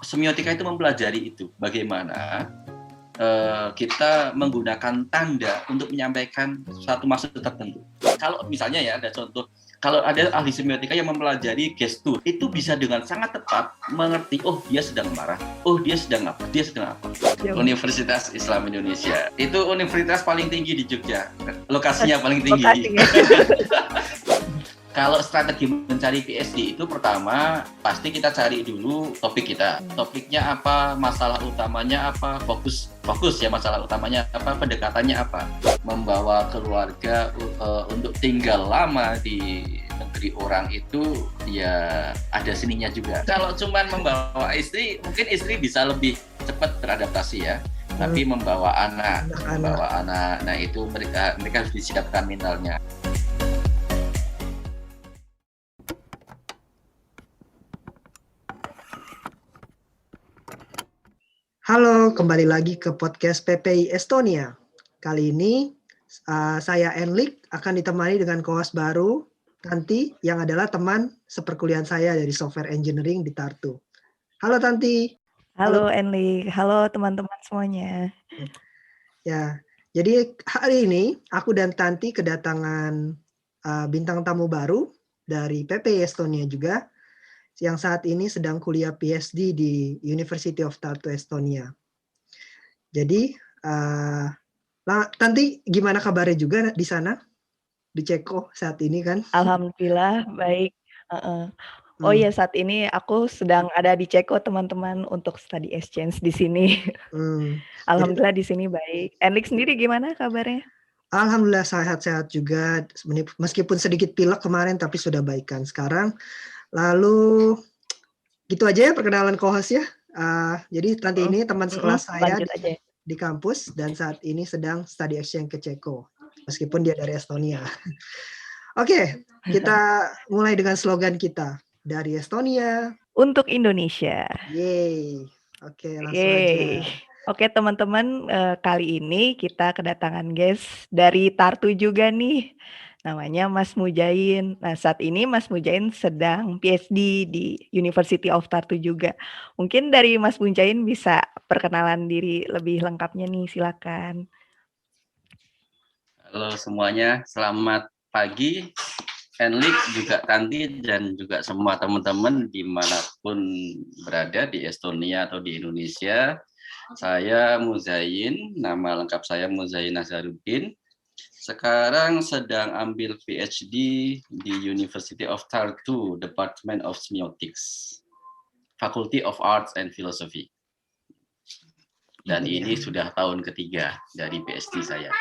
Semiotika itu mempelajari itu, bagaimana kita menggunakan tanda untuk menyampaikan suatu maksud tertentu. Kalau misalnya ya ada contoh, kalau ada ahli semiotika yang mempelajari gestur, itu bisa dengan sangat tepat mengerti, oh dia sedang marah, oh dia sedang apa. Universitas Islam Indonesia, itu universitas paling tinggi di Jogja, lokasinya paling tinggi. Kalau strategi mencari PhD itu pertama pasti kita cari dulu topik kita. Topiknya apa, masalah utamanya apa, fokus ya masalah utamanya apa, pendekatannya apa. Membawa keluarga untuk tinggal lama di negeri orang itu ya ada seninya juga. Kalau cuma membawa istri, mungkin istri bisa lebih cepat beradaptasi ya. Tapi membawa anak, nah itu mereka harus disiapkan mentalnya. Halo, kembali lagi ke podcast PPI Estonia. Kali ini saya Enlik akan ditemani dengan co-host baru, Tanti, yang adalah teman seperkuliahan saya dari Software Engineering di Tartu. Halo Tanti. Halo Enlik, halo teman-teman semuanya. Ya, jadi hari ini aku dan Tanti kedatangan bintang tamu baru dari PPI Estonia juga, yang saat ini sedang kuliah PhD di University of Tartu, Estonia. Jadi, Tanti gimana kabarnya juga di sana? Di Ceko saat ini kan? Alhamdulillah baik. Oh iya, saat ini aku sedang ada di Ceko teman-teman untuk study exchange di sini. Alhamdulillah di sini baik. Enlik sendiri gimana kabarnya? Alhamdulillah sehat-sehat juga, meskipun sedikit pilek kemarin tapi sudah baikan sekarang. Lalu gitu aja ya perkenalan co-host ya. Jadi Tanti ini teman sekelas saya di kampus dan saat ini sedang study exchange ke Ceko, meskipun dia dari Estonia. Oke, kita mulai dengan slogan kita. Dari Estonia untuk Indonesia. Yeay. Oke, langsung aja. Oke teman-teman, kali ini kita kedatangan guest dari Tartu juga nih. Namanya Mas Mujain. Nah, saat ini Mas Mujain sedang PhD di University of Tartu juga. Mungkin dari Mas Mujain bisa perkenalan diri lebih lengkapnya nih, silakan. Halo semuanya, selamat pagi. Enlik, juga Tanti, dan juga semua teman-teman dimanapun berada di Estonia atau di Indonesia. Saya Muzain, nama lengkap saya Muzain Nazharuddin. Sekarang sedang ambil PhD di University of Tartu, Department of Semiotics, Faculty of Arts and Philosophy. Dan ini sudah tahun ketiga dari PhD saya.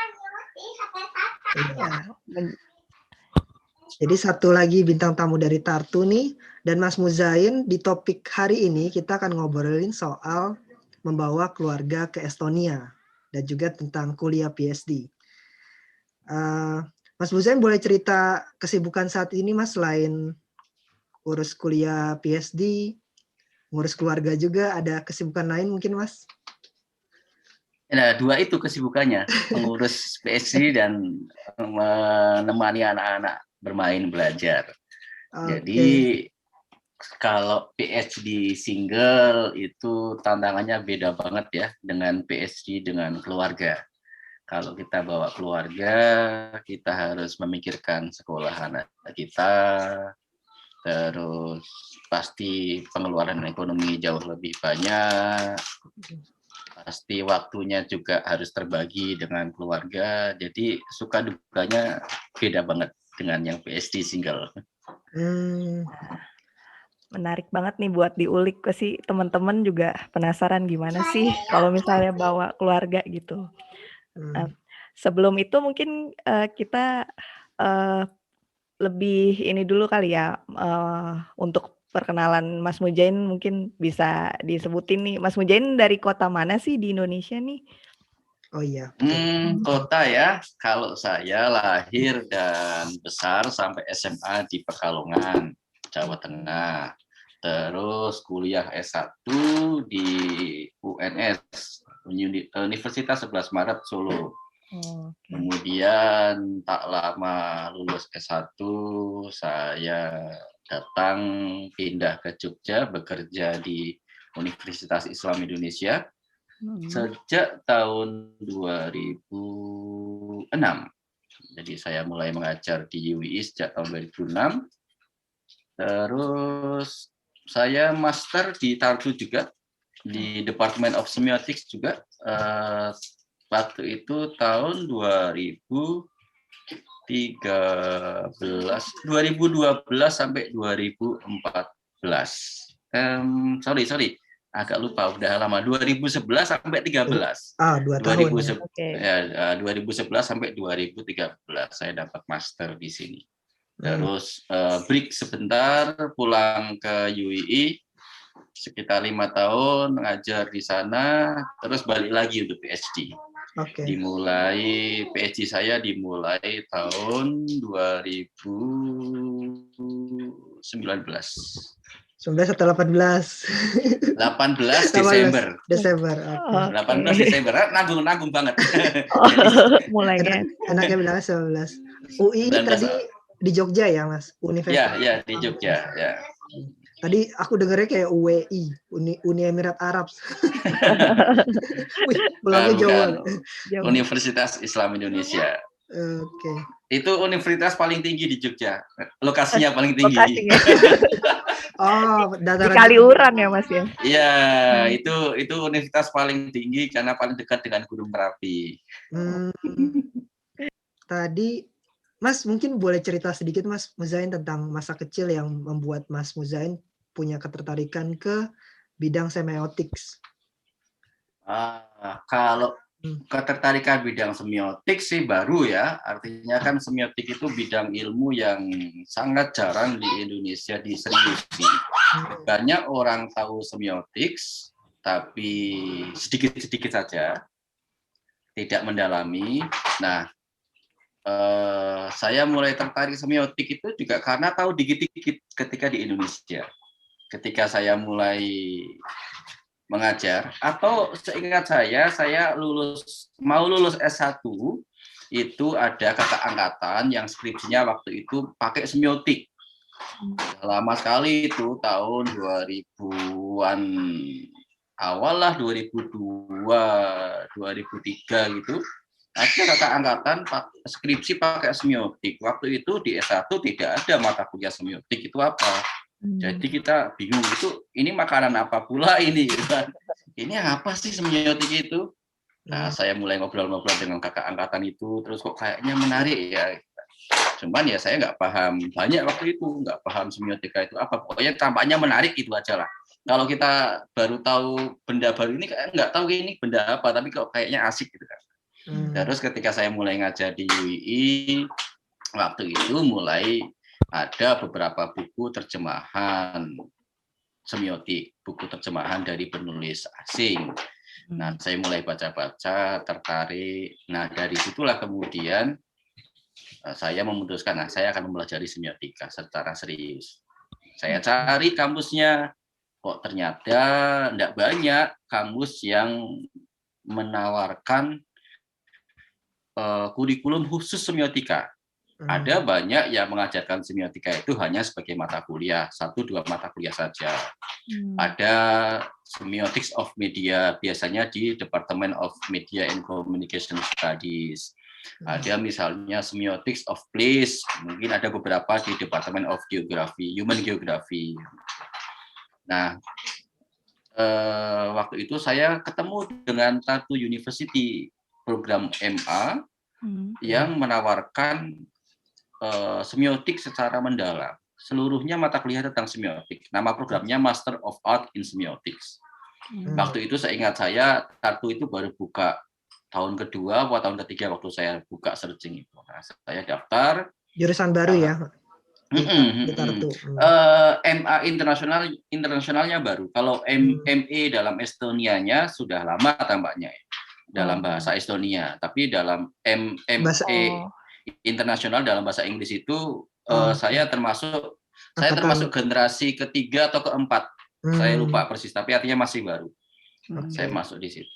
Jadi satu lagi bintang tamu dari Tartu nih, dan Mas Muzain, di topik hari ini kita akan ngobrolin soal membawa keluarga ke Estonia dan juga tentang kuliah PhD. Mas Muzain boleh cerita kesibukan saat ini Mas, selain urus kuliah PhD, ngurus keluarga juga, ada kesibukan lain mungkin Mas? Nah, dua itu kesibukannya, mengurus PhD dan menemani anak-anak bermain belajar. Jadi kalau PhD single itu tantangannya beda banget ya dengan PhD dengan keluarga. Kalau kita bawa keluarga, kita harus memikirkan sekolah anak kita, terus pasti pengeluaran ekonomi jauh lebih banyak, pasti waktunya juga harus terbagi dengan keluarga, jadi suka dukanya beda banget dengan yang PhD single. Menarik banget nih buat diulik ke sih, teman-teman juga penasaran gimana sih kalau misalnya bawa keluarga gitu. Sebelum itu mungkin kita lebih ini dulu kali ya, untuk perkenalan Mas Mujain mungkin bisa disebutin nih, Mas Mujain dari kota mana sih di Indonesia nih? Oh iya. Kota ya, kalau saya lahir dan besar sampai SMA di Pekalongan, Jawa Tengah. Terus kuliah S1 di UNS, Universitas 11 Maret Solo. Kemudian tak lama lulus S1, saya datang pindah ke Jogja bekerja di Universitas Islam Indonesia sejak tahun 2006. Jadi saya mulai mengajar di UII sejak tahun 2006. Terus saya master di Tartu juga, di Department of Semiotics juga. Waktu itu tahun 2012 sampai 2014. Sorry, agak lupa, udah lama. 2011 sampai 13. 2 tahun. 2011 sampai 2013 saya dapat master di sini. Terus break sebentar, pulang ke UII sekitar 5 tahun mengajar di sana, terus balik lagi untuk PhD. Dimulai PhD saya dimulai tahun 2019. 19 atau 18? 18 Desember. 18 Desember. Nanggung banget. Mulainya. Anaknya bilang 19. UI tadi di Jogja ya, Mas? Universitas. Ya, di Jogja, ya. Tadi aku dengarnya kayak UWI, Uni Emirat Arab. Wih, pulangnya jauh. Universitas Islam Indonesia. Oke. Itu universitas paling tinggi di Jogja. Lokasinya paling tinggi. Dataran di Kaliuran ya, Mas ya? Iya, itu universitas paling tinggi karena paling dekat dengan Gunung Merapi. Tadi Mas mungkin boleh cerita sedikit Mas Muzain tentang masa kecil yang membuat Mas Muzain punya ketertarikan ke bidang semiotics. Kalau ketertarikan bidang semiotik sih baru ya, artinya kan semiotik itu bidang ilmu yang sangat jarang di Indonesia diseriusi. Banyak orang tahu semiotik, tapi sedikit-sedikit saja, tidak mendalami. Nah, saya mulai tertarik semiotik itu juga karena tahu dikit-dikit ketika di Indonesia. Ketika saya mulai mengajar, atau seingat saya mau lulus S1, itu ada kakak angkatan yang skripsinya waktu itu pakai semiotik. Lama sekali itu, tahun 2000-an awal lah, 2002, 2003 gitu. Ada kakak angkatan skripsi pakai semiotik. Waktu itu di S1 tidak ada mata kuliah semiotik, itu apa? Jadi kita bingung, ini makanan apa pula ini? Ini apa sih semiotik itu? Nah, saya mulai ngobrol-ngobrol dengan kakak angkatan itu, terus kok kayaknya menarik ya. Cuman ya saya nggak paham banyak waktu itu, nggak paham semiotika itu apa. Pokoknya tampaknya menarik itu aja lah. Kalau kita baru tahu benda baru ini, nggak tahu ini benda apa, tapi kok kayaknya asik gitu kan. Terus ketika saya mulai ngajar di UII, waktu itu mulai ada beberapa buku terjemahan semiotik, buku terjemahan dari penulis asing. Nah, saya mulai baca-baca, tertarik. Nah, dari situlah kemudian saya memutuskan, saya akan mempelajari semiotika secara serius. Saya cari kamusnya, kok ternyata tidak banyak kamus yang menawarkan kurikulum khusus semiotika. Ada banyak yang mengajarkan semiotika itu hanya sebagai mata kuliah, 1-2 mata kuliah saja. Ada Semiotics of Media, biasanya di Department of Media and Communication Studies. Ada misalnya Semiotics of Place, mungkin ada beberapa di Department of Geography, Human Geography. Nah, waktu itu saya ketemu dengan Tartu University, program MA, yang menawarkan semiotik secara mendalam. Seluruhnya mata kuliah tentang semiotik. Nama programnya Master of Art in Semiotics. Waktu itu saya ingat Tartu itu baru buka tahun kedua atau tahun ketiga waktu saya buka searching itu. Nah, saya daftar. Jurusan baru ya? Di Tartu. MA internasionalnya baru. Kalau ME dalam Estonianya sudah lama tampaknya ya, dalam bahasa Estonia. Tapi dalam ME internasional dalam bahasa Inggris itu saya termasuk generasi ketiga atau keempat. Saya lupa persis, tapi artinya masih baru. Saya masuk di situ.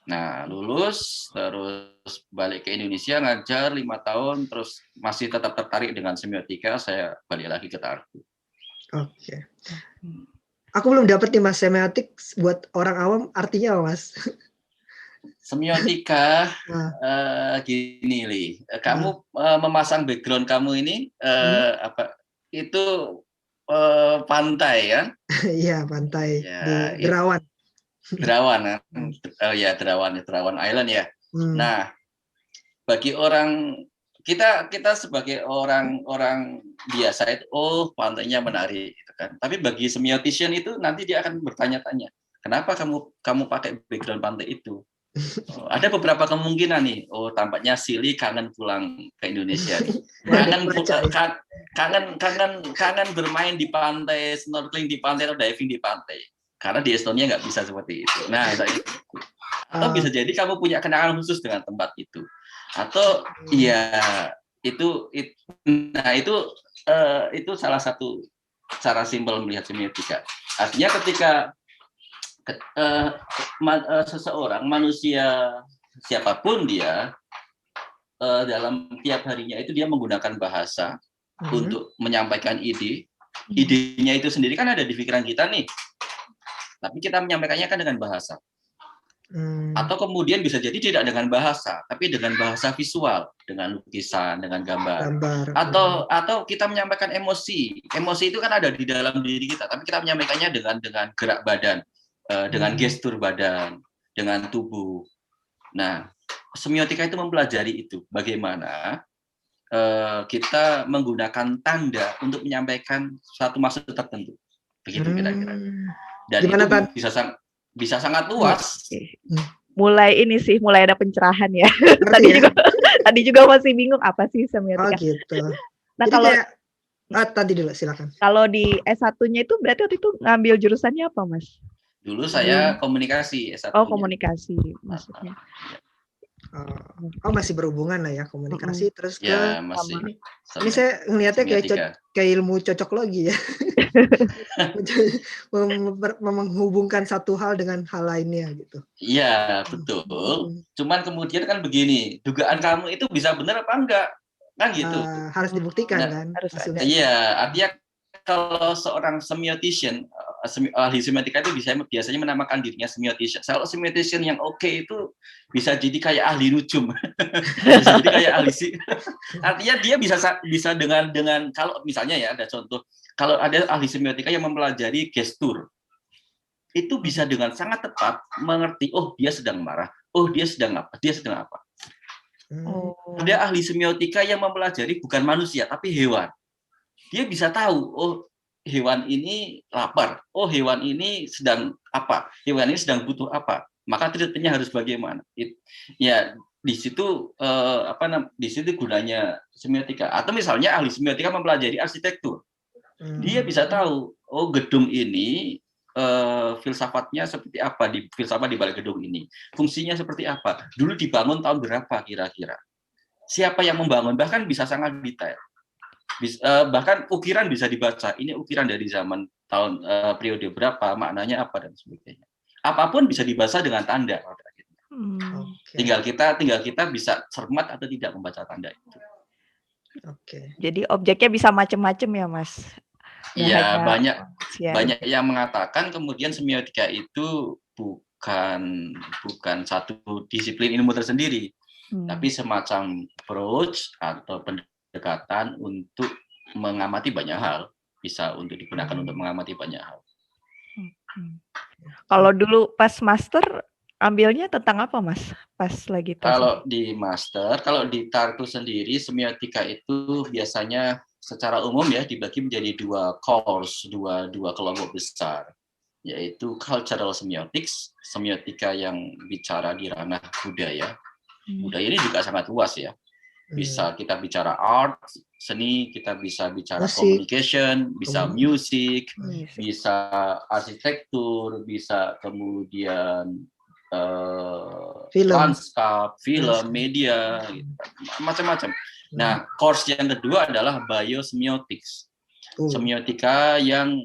Nah, lulus, terus balik ke Indonesia, ngajar 5 tahun, terus masih tetap tertarik dengan semiotika, saya balik lagi ke Tartu. Oke. Aku belum dapat nih Mas, semiotik buat orang awam artinya apa Mas? Semiotika, Nah, gini, Li. Kamu memasang background kamu ini, itu pantai kan? iya pantai di Ya, Derawan. Derawan, ya Derawan Island ya. Nah, bagi orang kita sebagai orang biasa itu, pantainya menarik, gitu kan. Tapi bagi semiotician itu nanti dia akan bertanya-tanya, kenapa kamu pakai background pantai itu? Ada beberapa kemungkinan nih. Tampaknya Silly kangen pulang ke Indonesia nih. Kangen bermain di pantai, snorkeling di pantai atau diving di pantai. Karena di Estonia nggak bisa seperti itu. Nah, atau bisa jadi kamu punya kenangan khusus dengan tempat itu. Atau itu salah satu cara simpel melihat semiotika. Artinya ketika seseorang manusia siapapun dia dalam tiap harinya itu dia menggunakan bahasa untuk menyampaikan idenya itu sendiri kan ada di pikiran kita nih, tapi kita menyampaikannya kan dengan bahasa. Atau kemudian bisa jadi tidak dengan bahasa, tapi dengan bahasa visual, dengan lukisan, dengan gambar. Atau kita menyampaikan emosi itu kan ada di dalam diri kita, tapi kita menyampaikannya dengan gerak badan, dengan gestur badan, dengan tubuh. Nah, semiotika itu mempelajari itu, bagaimana kita menggunakan tanda untuk menyampaikan suatu maksud tertentu, begitu kira-kira. Dan gimana, itu bisa sangat luas. Mulai ada pencerahan ya. Tadi juga masih bingung apa sih semiotika. Oh gitu. Nah, jadi kalau tadi dulu silakan. Kalau di S1-nya itu berarti waktu itu ngambil jurusannya apa, Mas? Dulu saya komunikasi S1-nya. Oh, komunikasi maksudnya. Masih berhubungan lah ya komunikasi terus ke masih. Ini saya ngelihatnya kayak ilmu cocok logi ya. Menghubungkan satu hal dengan hal lainnya gitu. Iya, betul. Cuman kemudian kan begini, dugaan kamu itu bisa benar apa enggak? Kan gitu. Harus dibuktikan kan hasilnya. Iya, artinya kalau seorang semiotician, ahli semiotika itu biasanya menamakan dirinya semiotician. Kalau semiotician yang oke itu bisa jadi kayak ahli nujum, bisa jadi kayak ahli artinya dia bisa dengan kalau misalnya ya ada contoh, kalau ada ahli semiotika yang mempelajari gestur, itu bisa dengan sangat tepat mengerti, dia sedang marah, dia sedang apa. Ada ahli semiotika yang mempelajari bukan manusia tapi hewan. Dia bisa tahu, hewan ini lapar, hewan ini sedang apa, hewan ini sedang butuh apa, maka treatmentnya harus bagaimana. Ya di situ di situ gunanya semiotika. Atau misalnya ahli semiotika mempelajari arsitektur, dia bisa tahu, gedung ini filsafatnya seperti apa, filsafat di balik gedung ini, fungsinya seperti apa, dulu dibangun tahun berapa kira-kira, siapa yang membangun, bahkan bisa sangat detail. Bahkan ukiran bisa dibaca, ini ukiran dari zaman tahun periode berapa, maknanya apa dan sebagainya. Apapun bisa dibaca dengan tanda. Tinggal kita bisa cermat atau tidak membaca tanda itu. Jadi objeknya bisa macam-macam ya, Mas. Iya, banyak yang mengatakan kemudian semiotika itu bukan satu disiplin ilmu tersendiri, tapi semacam approach atau pendekatan untuk mengamati banyak hal, bisa untuk digunakan untuk mengamati banyak hal. Kalau dulu pas master ambilnya tentang apa, Mas? Pas lagi tes. Kalau di master, kalau di Tartu sendiri semiotika itu biasanya secara umum ya dibagi menjadi dua course, dua kelompok besar, yaitu cultural semiotics, semiotika yang bicara di ranah budaya. Budaya ini juga sangat luas ya. Bisa kita bicara art, seni, kita bisa bicara communication, bisa music, bisa arsitektur, bisa kemudian lanskap, film, media, gitu. Macam-macam. Nah, course yang kedua adalah biosemiotics, semiotika yang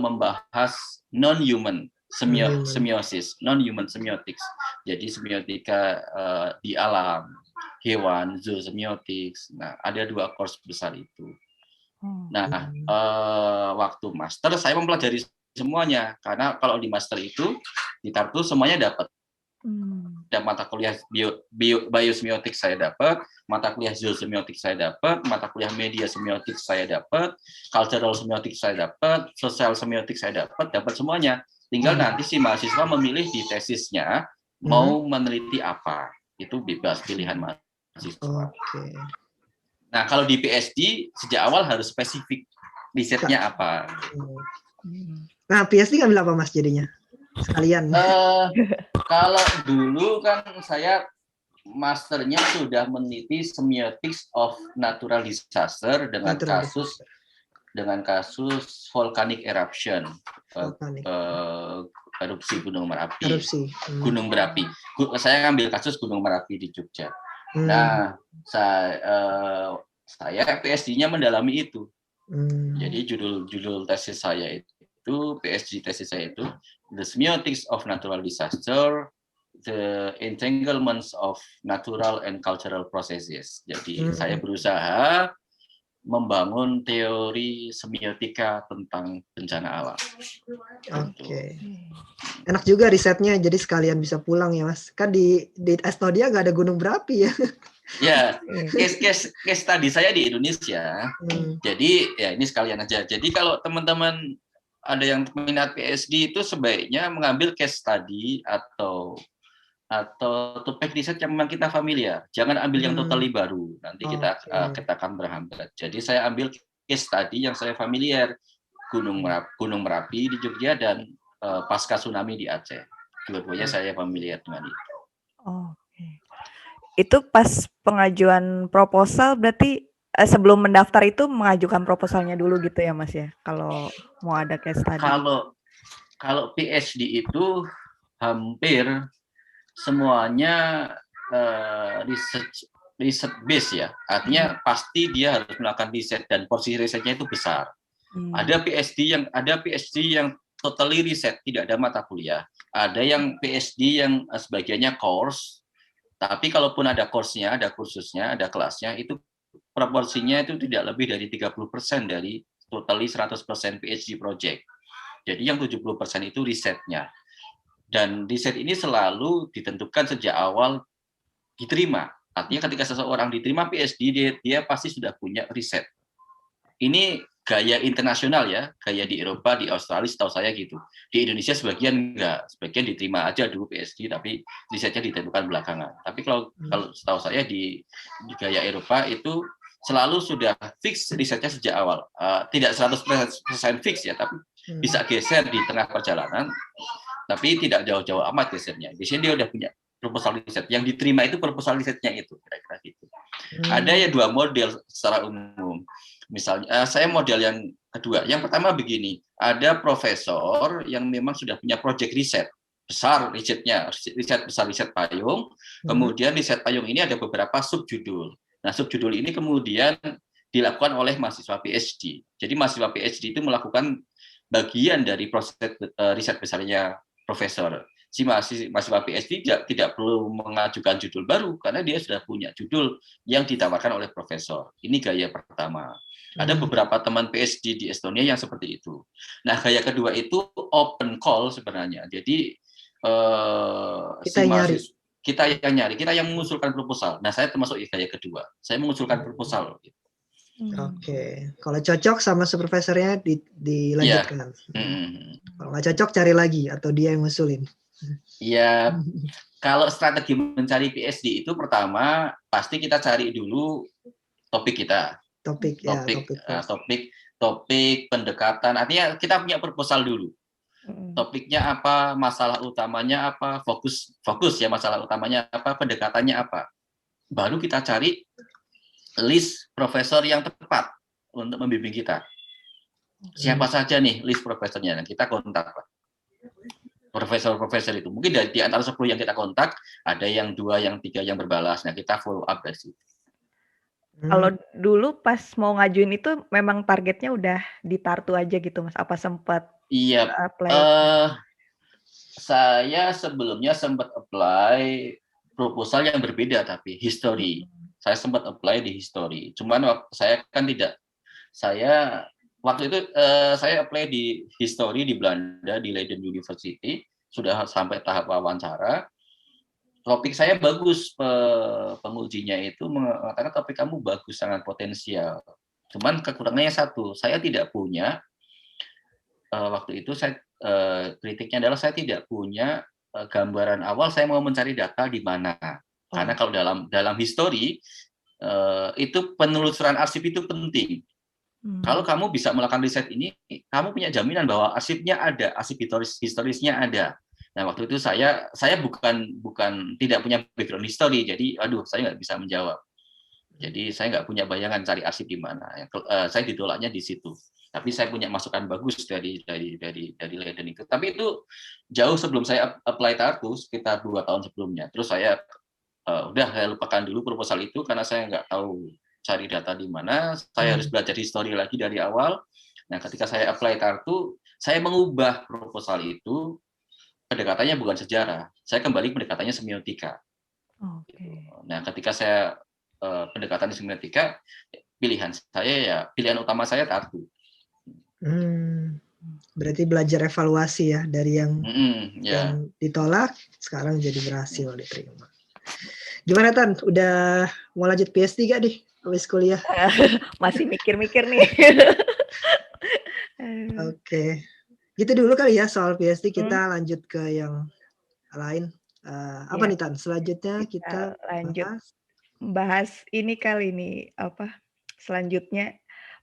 membahas non-human, semiosis, non-human semiotics. Jadi semiotika di alam, hewan, zoosemiotics. Nah, ada 2 course besar itu. Nah, waktu master saya mempelajari semuanya, karena kalau di master itu di Tartu semuanya dapat. Dan mata kuliah biosemiotik saya dapat, mata kuliah zoosemiotik saya dapat, mata kuliah media semiotik saya dapat, cultural semiotik saya dapat, social semiotik saya dapat semuanya. Tinggal nanti si mahasiswa memilih di tesisnya mau meneliti apa. Itu bebas pilihan mahasiswa. Oke. Nah, kalau di PhD sejak awal harus spesifik risetnya apa. Nah, PhD ngambil apa Mas jadinya? Sekalian. Kalau dulu kan saya masternya sudah meneliti semiotics of natural disaster dengan kasus volcanic eruption, erupsi Gunung Merapi. Gunung Merapi. Saya ngambil kasus Gunung Merapi di Jogja. Nah, saya PhD-nya mendalami itu. Jadi judul tesis saya itu, PhD tesis saya itu, The Semiotics of Natural Disaster, the Entanglements of Natural and Cultural Processes. Jadi saya berusaha membangun teori semiotika tentang bencana alam. Oke. Enak juga risetnya, jadi sekalian bisa pulang ya Mas. Kan di Estonia nggak ada gunung berapi ya. Ya, case tadi saya di Indonesia. Jadi ya ini sekalian aja. Jadi kalau teman-teman ada yang minat PhD itu sebaiknya mengambil case study atau topik riset yang memang kita familiar. Jangan ambil yang totally baru. Nanti kita akan berhambat. Jadi saya ambil case study yang saya familiar. Gunung Merapi di Jogja dan pasca tsunami di Aceh. Dua-duanya saya familiar dengan itu. Oke. Itu pas pengajuan proposal berarti sebelum mendaftar itu mengajukan proposalnya dulu gitu ya Mas ya, kalau mau ada case study. Kalau PhD itu hampir semuanya research base ya, artinya pasti dia harus melakukan riset dan porsi risetnya itu besar. Ada PhD yang totally riset, tidak ada mata kuliah. Ada yang PhD yang sebagiannya course, tapi kalaupun ada course-nya, ada kursusnya, ada kelasnya, itu proporsinya itu tidak lebih dari 30% dari totally 100% PhD project. Jadi yang 70% itu risetnya. Dan riset ini selalu ditentukan sejak awal diterima. Artinya ketika seseorang diterima PhD, dia pasti sudah punya riset. Ini gaya internasional ya, gaya di Eropa, di Australia setahu saya gitu. Di Indonesia sebagian enggak, sebagian diterima aja dulu PhD, tapi risetnya ditentukan belakangan. Tapi kalau setahu saya di gaya Eropa itu selalu sudah fix risetnya sejak awal. Tidak 100% fix ya, tapi bisa geser di tengah perjalanan, tapi tidak jauh-jauh amat gesernya. Biasanya dia udah punya proposal riset. Yang diterima itu proposal risetnya itu, kira-kira gitu. Ada ya 2 model secara umum. Misalnya, saya model yang kedua. Yang pertama begini, ada profesor yang memang sudah punya proyek riset besar, riset payung. Kemudian riset payung ini ada beberapa subjudul. Nah, subjudul ini kemudian dilakukan oleh mahasiswa PhD. Jadi mahasiswa PhD itu melakukan bagian dari proses riset besarnya profesor. Si mahasiswa PhD tidak perlu mengajukan judul baru karena dia sudah punya judul yang ditawarkan oleh profesor. Ini gaya pertama. Ada beberapa teman PhD di Estonia yang seperti itu. Nah, gaya kedua itu open call sebenarnya. Jadi kita yang mengusulkan proposal. Nah, saya termasuk gaya kedua. Saya mengusulkan proposal. Oke. Kalau cocok sama supervisornya dilanjutkan. Kalau nggak cocok cari lagi atau dia yang ngusulin. Iya. Kalau strategi mencari PhD itu pertama pasti kita cari dulu topik kita. Topik pendekatan. Artinya kita punya proposal dulu. Topiknya apa, masalah utamanya apa, fokus ya masalah utamanya apa, pendekatannya apa. Baru kita cari list profesor yang tepat untuk membimbing kita. Siapa saja nih list profesornya, kita kontak Pak. Profesor itu. Mungkin di antara 10 yang kita kontak, ada yang 2, yang 3 yang berbalas. Nah, kita follow up dari situ. Kalau dulu pas mau ngajuin itu memang targetnya udah di Tartu aja gitu Mas? Apa sempat Iya. apply? Saya sebelumnya sempat apply proposal yang berbeda, tapi history. Saya sempat apply di history. Cuman saya kan tidak, saya waktu itu saya apply di history di Belanda, di Leiden University, sudah sampai tahap wawancara. Topik saya bagus, pengujinya itu mengatakan topik kamu bagus, sangat potensial. Cuman kekurangannya satu, saya tidak punya, waktu itu saya kritiknya adalah saya tidak punya gambaran awal saya mau mencari data di mana. Karena kalau dalam history itu penelusuran arsip itu penting. Kalau kamu bisa melakukan riset ini, kamu punya jaminan bahwa arsipnya ada, arsip historisnya ada. Nah, waktu itu saya bukan tidak punya background history, jadi saya nggak bisa menjawab. Jadi saya nggak punya bayangan cari arsip di mana. Saya ditolaknya di situ. Tapi saya punya masukan bagus dari Leiden itu. Tapi itu jauh sebelum saya apply Tartu, sekitar 2 tahun sebelumnya. Terus saya saya lupakan dulu proposal itu karena saya nggak tahu cari data di mana. Saya harus belajar histori lagi dari awal. Nah, ketika saya apply Tartu, saya mengubah proposal itu. Pendekatannya bukan sejarah. Saya kembali pendekatannya semiotika. Nah, ketika saya pendekatan semiotika, pilihan utama saya Tartu. Berarti belajar evaluasi ya dari yang yang ditolak sekarang jadi berhasil diterima. Gimana Tan? Udah mau lanjut PhD gak nih habis kuliah? Masih mikir-mikir nih. Oke. Gitu dulu kali ya soal PhD, kita lanjut ke yang lain. Apa nih Tan? Selanjutnya kita lanjut bahas ini kali nih, apa? Selanjutnya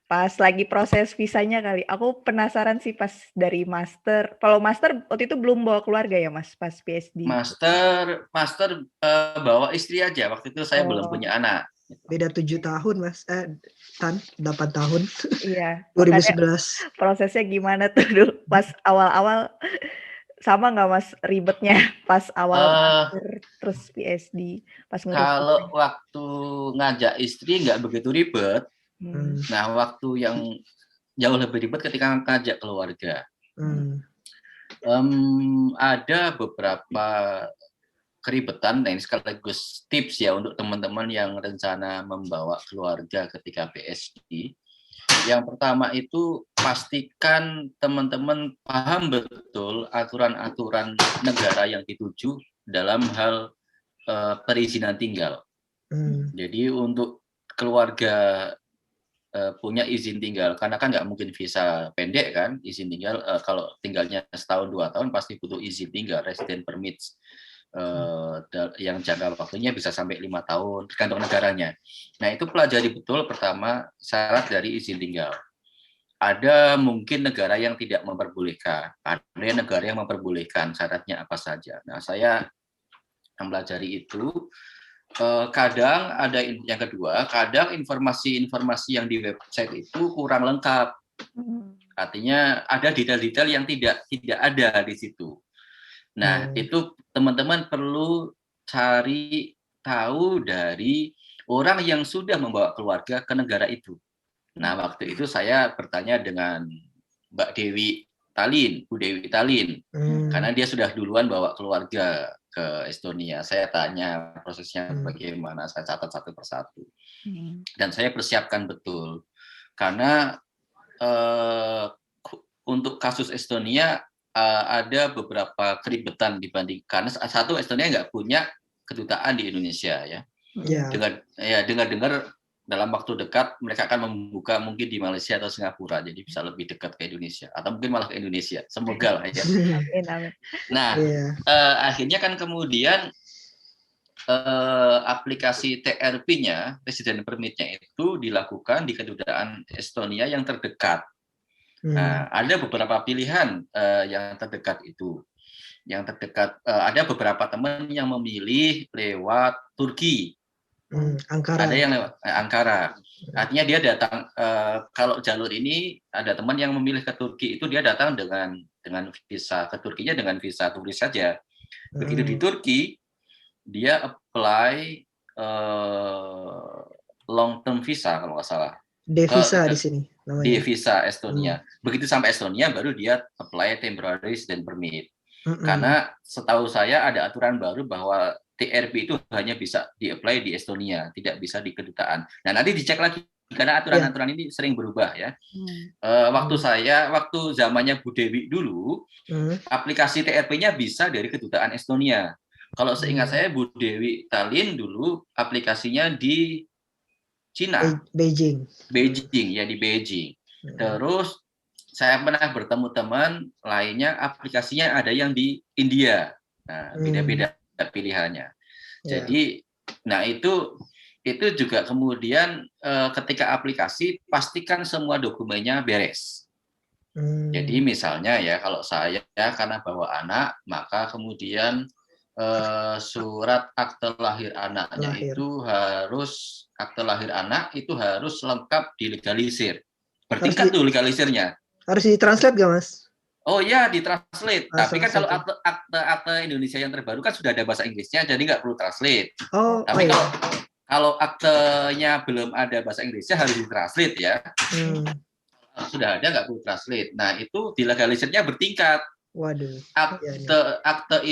pas lagi proses visanya kali. Aku penasaran sih pas dari master. Kalau master waktu itu belum bawa keluarga ya Mas pas PhD? Master bawa istri aja. Waktu itu saya belum punya anak. Beda 7 tahun Mas. Tan 8 tahun. Iya. 2011. Prosesnya gimana tuh dulu pas awal-awal, sama nggak Mas ribetnya pas awal master terus PhD pas ngurus? Kalau waktu ngajak istri nggak begitu ribet. Nah, waktu yang jauh lebih ribet ketika ngajak keluarga. Ada beberapa keribetan, dan sekaligus tips ya untuk teman-teman yang rencana membawa keluarga ketika PhD. Yang pertama itu pastikan teman-teman paham betul aturan-aturan negara yang dituju dalam hal perizinan tinggal. Jadi untuk keluarga punya izin tinggal, karena kan nggak mungkin visa pendek kan, izin tinggal kalau tinggalnya setahun 2 tahun pasti butuh izin tinggal, resident permit yang jangka waktunya bisa sampai 5 tahun tergantung negaranya. Nah, itu pelajari betul pertama syarat dari izin tinggal. Ada mungkin negara yang tidak memperbolehkan, ada negara yang memperbolehkan, syaratnya apa saja. Nah, saya mempelajari itu. Kadang ada yang kedua, kadang informasi-informasi yang di website itu kurang lengkap. Artinya ada detail-detail yang tidak ada di situ. Nah, itu teman-teman perlu cari tahu dari orang yang sudah membawa keluarga ke negara itu. Nah, waktu itu saya bertanya dengan Mbak Dewi Talin, Bu Dewi Talin, karena dia sudah duluan bawa keluarga ke Estonia. Saya tanya prosesnya bagaimana, saya catat satu persatu. Dan saya persiapkan betul. Karena untuk kasus Estonia ada beberapa keribetan dibandingkan. Satu, Estonia nggak punya kedutaan di Indonesia ya. Dengar-dengar dalam waktu dekat mereka akan membuka mungkin di Malaysia atau Singapura, jadi bisa lebih dekat ke Indonesia atau mungkin malah ke Indonesia. Semoga lah ya. Nah, akhirnya kan kemudian aplikasi TRP-nya, resident permit-nya itu dilakukan di kedutaan Estonia yang terdekat. Nah, ada beberapa pilihan yang terdekat itu. Yang terdekat ada beberapa teman yang memilih lewat Turki. Ankara. Ada yang lewat Ankara. Artinya dia datang kalau jalur ini ada teman yang memilih ke Turki itu dia datang dengan visa ke Turkinya dengan visa turis saja. Begitu di Turki dia apply long term visa kalau nggak salah. D-visa di sini namanya. D-visa Estonia. Begitu sampai Estonia baru dia apply temporary resident permit. Karena setahu saya ada aturan baru bahwa TRP itu hanya bisa di-apply di Estonia, tidak bisa di kedutaan. Nah, nanti dicek lagi karena aturan-aturan ini sering berubah ya. Waktu zamannya Bu Dewi dulu, aplikasi TRP-nya bisa dari kedutaan Estonia. Kalau seingat saya Bu Dewi Tallinn dulu aplikasinya di Cina. Beijing ya, di Beijing. Terus saya pernah bertemu teman lainnya aplikasinya ada yang di India. Nah, beda-beda pilihannya. Jadi, nah itu juga kemudian ketika aplikasi pastikan semua dokumennya beres. Jadi misalnya ya kalau saya karena bawa anak, maka kemudian surat akte lahir anaknya itu harus lengkap dilegalisir. Bertingkat tuh legalisirnya. Harus ditranslate gak, Mas? Oh ya, ditranslate. Tapi kan kalau akte Indonesia yang terbaru kan sudah ada bahasa Inggrisnya, jadi nggak perlu translate. Tapi kalau aktenya belum ada bahasa Inggrisnya harus ditranslate ya. Sudah ada nggak perlu translate. Nah itu dilegalisirnya bertingkat. Waduh. Akte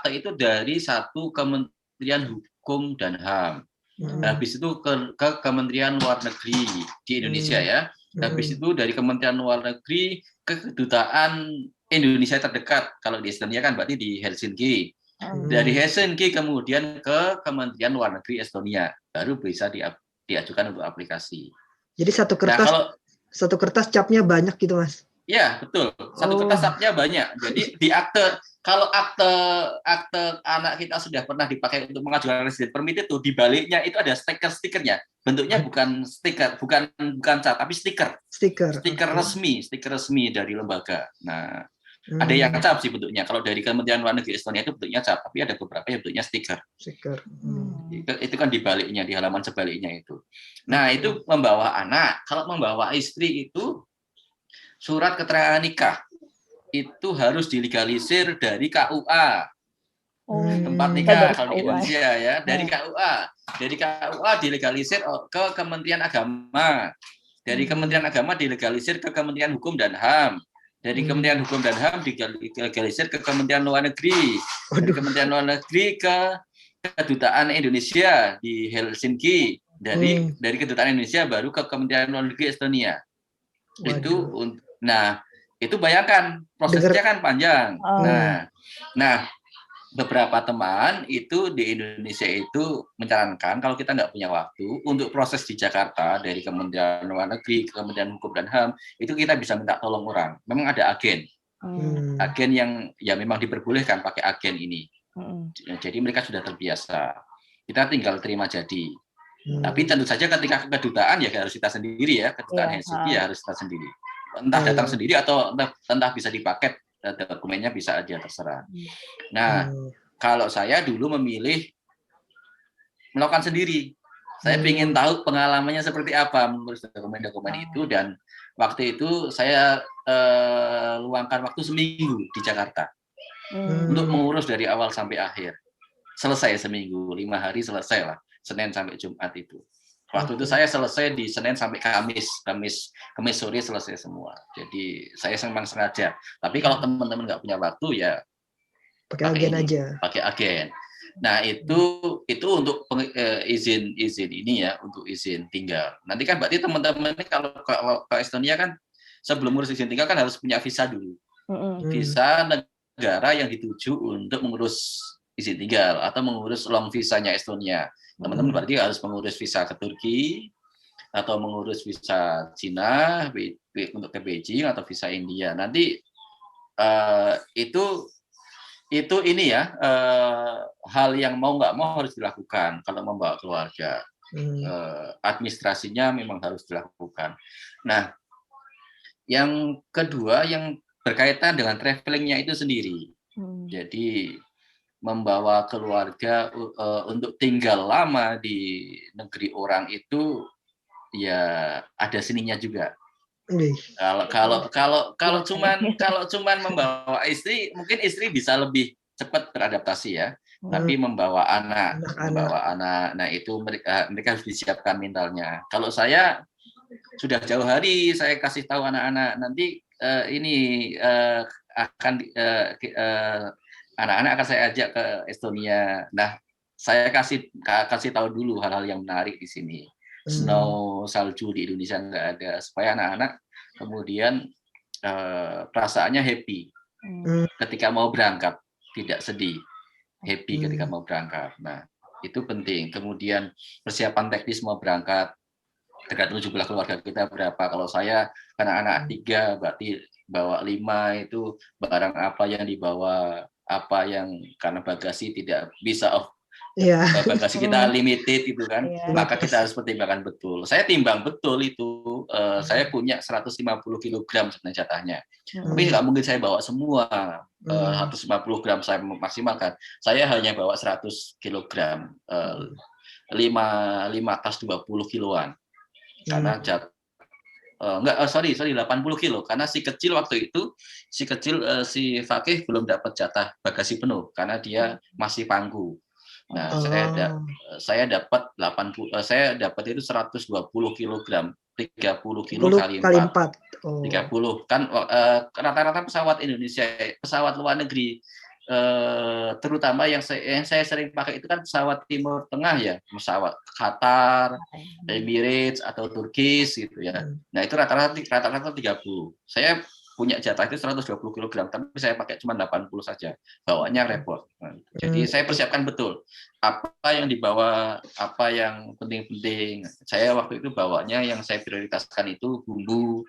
itu dari satu Kementerian Hukum dan HAM. Habis itu ke Kementerian Luar Negeri di Indonesia ya. Habis itu dari Kementerian Luar Negeri ke Kedutaan Indonesia terdekat. Kalau di Estonia kan berarti di Helsinki. Dari Helsinki kemudian ke Kementerian Luar Negeri Estonia. Baru bisa diajukan untuk aplikasi. Jadi satu kertas capnya banyak gitu, Mas? Ya, betul. Satu kertas capnya banyak. Jadi di kalau akte anak kita sudah pernah dipakai untuk mengajukan resident permit itu di baliknya itu ada stikernya. Bentuknya bukan stiker, bukan cat, tapi stiker resmi dari lembaga. Nah, ada yang cap sih bentuknya. Kalau dari Kementerian Luar Negeri Estonia itu bentuknya cap, tapi ada beberapa yang bentuknya stiker. Itu kan di baliknya, di halaman sebaliknya itu. Nah, itu membawa anak. Kalau membawa istri itu surat keterangan nikah itu harus dilegalisir dari KUA. Tempat nikah kalau di Indonesia ya, dari KUA dilegalisir ke Kementerian Agama. Dari Kementerian Agama dilegalisir ke Kementerian Hukum dan HAM. Dari Kementerian Hukum dan HAM dilegalisir ke Kementerian Luar Negeri. Dari Kementerian Luar Negeri ke Kedutaan Indonesia di Helsinki. Dari Kedutaan Indonesia baru ke Kementerian Luar Negeri Estonia. Itu bayangkan prosesnya kan panjang. Nah, beberapa teman itu di Indonesia itu menyarankan kalau kita nggak punya waktu untuk proses di Jakarta dari Kementerian Luar Negeri ke Kementerian Hukum dan HAM itu kita bisa minta tolong orang. Memang ada agen yang ya memang diperbolehkan pakai agen ini. Jadi mereka sudah terbiasa. Kita tinggal terima jadi. Tapi tentu saja ketika kedutaan ya harus kita sendiri ya, kedutaan Helsinki ya harus kita sendiri. Entah datang sendiri atau entah bisa dipaket, dokumennya bisa aja terserah. Nah, kalau saya dulu memilih melakukan sendiri. Saya ingin tahu pengalamannya seperti apa mengurus dokumen-dokumen itu, dan waktu itu saya luangkan waktu seminggu di Jakarta untuk mengurus dari awal sampai akhir. Selesai seminggu, 5 hari selesai lah, Senin sampai Jumat itu. Waktu itu saya selesai di Senin sampai Kamis sore selesai semua. Jadi saya memang sengaja. Tapi kalau teman-teman nggak punya waktu ya pakai agen aja. Pakai agen. Nah itu untuk izin ini ya, untuk izin tinggal. Nanti kan berarti teman-teman ini kalau ke Estonia kan sebelum ngurus izin tinggal kan harus punya visa dulu. Visa negara yang dituju untuk mengurus izin tinggal atau mengurus long visanya Estonia. Teman-teman berarti harus mengurus visa ke Turki atau mengurus visa Cina untuk ke Beijing atau visa India. Nanti itu ini ya hal yang mau nggak mau harus dilakukan kalau membawa keluarga. Administrasinya memang harus dilakukan. Nah, yang kedua yang berkaitan dengan travelingnya itu sendiri. Jadi membawa keluarga untuk tinggal lama di negeri orang itu ya ada seninya juga. Kalau cuman membawa istri, mungkin istri bisa lebih cepat beradaptasi ya. Tapi membawa anak, nah itu mereka harus disiapkan mentalnya. Kalau saya sudah jauh hari saya kasih tahu anak-anak nanti akan anak-anak akan saya ajak ke Estonia. Nah, saya kasih tahu dulu hal-hal yang menarik di sini. Snow, salju di Indonesia nggak ada, supaya anak-anak kemudian perasaannya happy ketika mau berangkat, tidak sedih, happy ketika mau berangkat. Nah, itu penting. Kemudian persiapan teknis mau berangkat, tergantung jumlah keluarga kita berapa. Kalau saya karena anak 3, berarti bawa 5, itu barang apa yang dibawa, apa yang karena bagasi tidak bisa bagasi kita limited gitu kan, maka kita harus pertimbangkan betul. Saya timbang betul itu, saya punya 150 kg sebenarnya jatahnya, tapi nggak mungkin saya bawa semua 150 gram saya maksimalkan. Saya hanya bawa 100 kg, 5 tas 20 kiloan, karena sorry 80 kilo, karena si kecil waktu itu si Fakih belum dapat jatah bagasi penuh karena dia masih pangku. Nah, saya dapat 80, saya dapat itu 120 kg, 30 kilo kali 4. 30 kan rata-rata pesawat Indonesia, pesawat luar negeri, terutama yang saya sering pakai itu kan pesawat Timur Tengah ya, pesawat Qatar, Emirates atau Turkish gitu ya. Nah, itu rata-rata 30. Saya punya jatah itu 120 kg, tapi saya pakai cuma 80 saja. Bawanya repot. Jadi saya persiapkan betul apa yang dibawa, apa yang penting-penting. Saya waktu itu bawanya yang saya prioritaskan itu bumbu.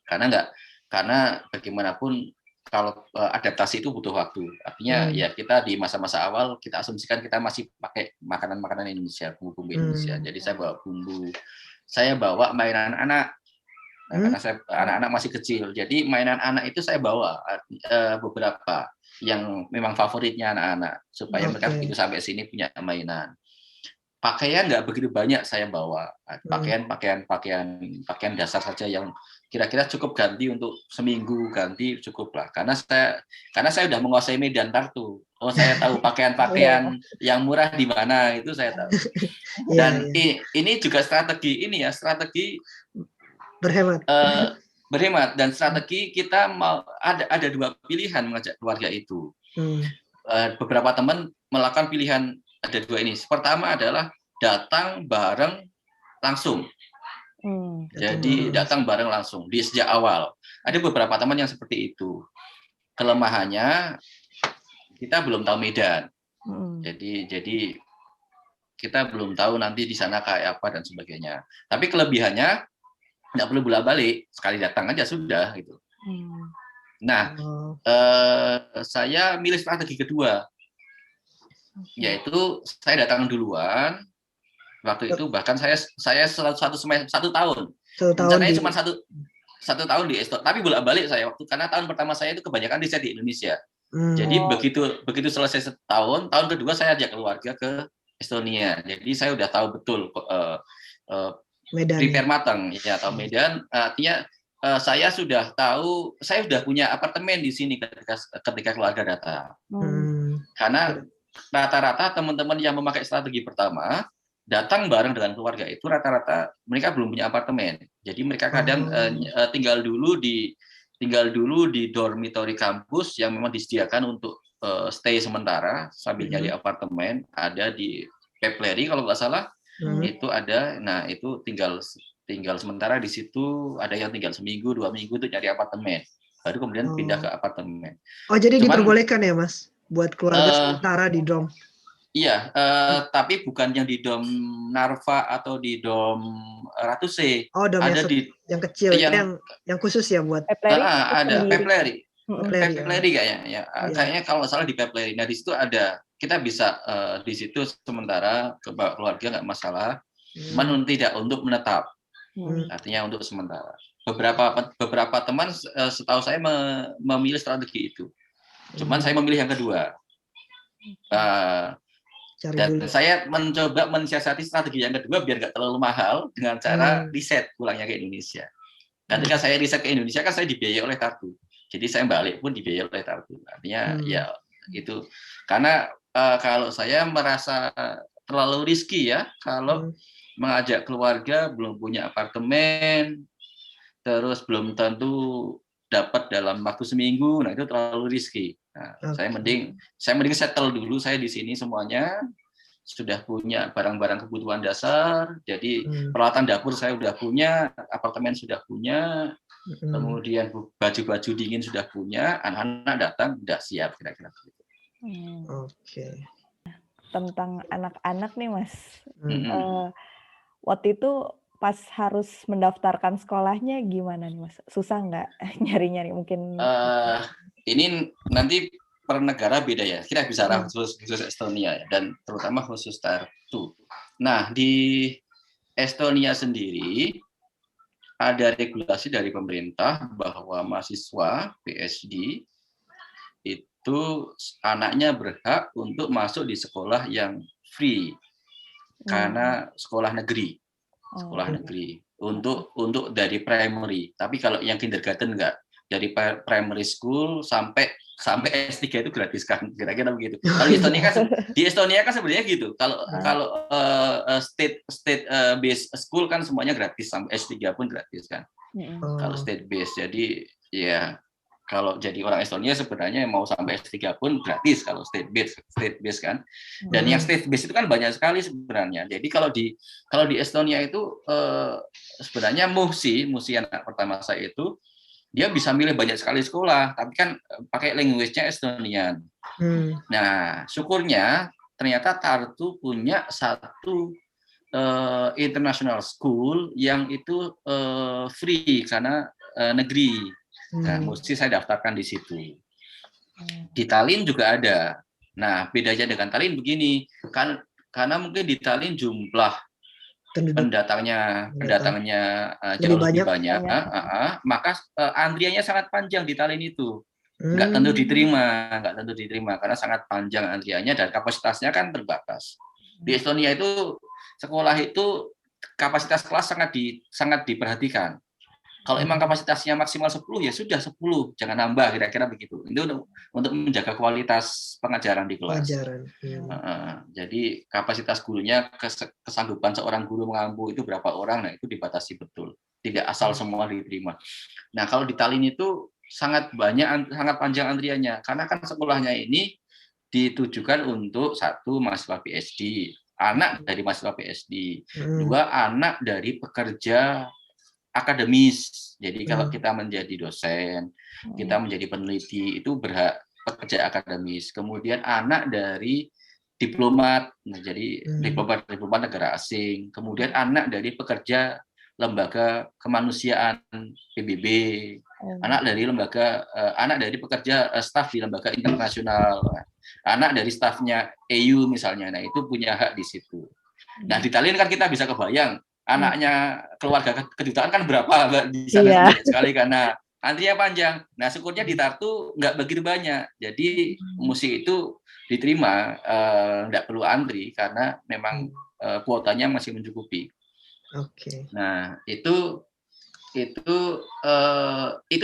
Karena bagaimanapun kalau adaptasi itu butuh waktu. Artinya ya kita di masa-masa awal kita asumsikan kita masih pakai makanan-makanan Indonesia, bumbu-bumbu Indonesia. Jadi saya bawa bumbu. Saya bawa mainan anak. Nah, karena saya anak-anak masih kecil, jadi mainan anak itu saya bawa beberapa yang memang favoritnya anak-anak, supaya mereka begitu sampai sini punya mainan. Pakaian nggak begitu banyak saya bawa, pakaian dasar saja yang kira-kira cukup ganti untuk seminggu, ganti cukup lah. Karena saya udah menguasai Medan Tartu. Oh, saya tahu pakaian-pakaian yang murah di mana, itu saya tahu. Dan ini juga strategi berhemat dan strategi kita mau ada 2 pilihan mengajak keluarga itu. Beberapa teman melakukan pilihan ada 2 ini. Pertama adalah datang bareng langsung. Jadi datang bareng langsung di sejak awal. Ada beberapa teman yang seperti itu. Kelemahannya kita belum tahu Medan. Jadi kita belum tahu nanti di sana kayak apa dan sebagainya. Tapi kelebihannya nggak perlu bolak-balik, sekali datang aja sudah gitu. Nah, saya milih strategi kedua, yaitu saya datang duluan. Waktu itu bahkan saya 1 tahun. Rencananya cuma satu tahun di Estonia, tapi bolak-balik saya karena tahun pertama saya itu kebanyakan riset di Indonesia. Jadi begitu selesai setahun, tahun kedua saya ajak keluarga ke Estonia. Jadi saya udah tahu betul prepare matang ya, atau Medan. Artinya saya sudah punya apartemen di sini ketika keluarga datang. Karena rata-rata teman-teman yang memakai strategi pertama datang bareng dengan keluarga itu rata-rata mereka belum punya apartemen. Jadi mereka kadang tinggal dulu di dormitory kampus yang memang disediakan untuk stay sementara sambil nyari apartemen. Ada di Pepleri kalau nggak salah. Itu ada. Nah, itu tinggal sementara di situ. Ada yang tinggal seminggu, 2 minggu untuk nyari apartemen, baru kemudian pindah ke apartemen. Jadi diperbolehkan ya Mas buat keluarga sementara di dom? Iya, tapi bukan yang di dom Narva atau di dom Ratu C. Ada di yang kecil, yang khusus ya buat ada Pepleri kayaknya ya. Kayaknya kalau nggak salah di Pepleri. Nah, di situ ada, kita bisa di situ sementara ke keluarga nggak masalah, cuman tidak untuk menetap. Artinya untuk sementara. Beberapa teman setahu saya memilih strategi itu. Cuman saya memilih yang kedua. Dan saya mencoba mensiasati strategi yang kedua biar nggak terlalu mahal dengan cara riset pulangnya ke Indonesia. Ketika saya riset ke Indonesia kan saya dibiayai oleh Tartu. Jadi saya balik pun dibiayai oleh Tartu. Artinya ya itu. Karena kalau saya merasa terlalu risky ya kalau mengajak keluarga belum punya apartemen, terus belum tentu dapat dalam waktu seminggu, nah itu terlalu risky. Nah, saya mending settle dulu, saya di sini semuanya sudah punya barang-barang kebutuhan dasar, jadi peralatan dapur saya sudah punya, apartemen sudah punya, kemudian baju-baju dingin sudah punya, anak-anak datang sudah siap kira-kira begitu. Oke. Tentang anak-anak nih Mas, waktu itu pas harus mendaftarkan sekolahnya gimana nih Mas? Susah nggak nyari-nyari mungkin? Ini nanti per negara beda ya. Kita bicara khusus Estonia ya, dan terutama khusus Tartu. Nah, di Estonia sendiri ada regulasi dari pemerintah bahwa mahasiswa PSD itu anaknya berhak untuk masuk di sekolah yang free karena sekolah negeri. Sekolah negeri untuk dari primary. Tapi kalau yang kindergarten enggak, dari primary school sampai S3 itu gratis kan, kira-kira begitu. Kalau di Estonia kan sebenarnya gitu. Kalau state based school kan semuanya gratis, sampai S3 pun gratis kan. Kalau state based, jadi ya kalau jadi orang Estonia sebenarnya mau sampai S3 pun gratis kalau state based kan. Dan yang state based itu kan banyak sekali sebenarnya. Jadi kalau di Estonia itu sebenarnya Musi anak pertama saya itu dia bisa milih banyak sekali sekolah, tapi kan pakai language-nya Estonian. Nah, syukurnya ternyata Tartu punya satu international school yang itu free karena negeri. Nah, mesti saya daftarkan di situ. Di Tallinn juga ada. Nah, bedanya dengan Tallinn begini, kan karena mungkin di Tallinn jumlah pendatangnya jauh lebih banyak. Maka antriannya sangat panjang di Tallinn itu. Nggak tentu diterima karena sangat panjang antriannya dan kapasitasnya kan terbatas. Di Estonia itu sekolah itu kapasitas kelas sangat diperhatikan. Kalau emang kapasitasnya maksimal 10 ya sudah 10, jangan nambah, kira-kira begitu. Itu untuk menjaga kualitas pengajaran di kelas. Jadi kapasitas gurunya, kesanggupan seorang guru mengampu itu berapa orang, nah itu dibatasi betul. Tidak asal semua diterima. Nah, kalau di Tallinn itu sangat panjang antriannya karena kan sekolahnya ini ditujukan untuk satu mahasiswa PSD, anak dari mahasiswa PSD, dua anak dari pekerja akademis. Jadi kalau kita menjadi dosen, kita menjadi peneliti itu berhak pekerja akademis. Kemudian anak dari diplomat, jadi diplomat negara asing. Kemudian anak dari pekerja lembaga kemanusiaan PBB, anak dari pekerja staf di lembaga internasional, anak dari stafnya EU misalnya. Nah, itu punya hak di situ. Nah, di Tallinn kan kita bisa kebayang anaknya keluarga kedutaan kan berapa di sana sekali karena antrinya panjang. Nah, syukurnya di Tartu nggak begitu banyak. Jadi musik itu diterima, nggak perlu antri karena memang kuotanya masih mencukupi. Nah, itu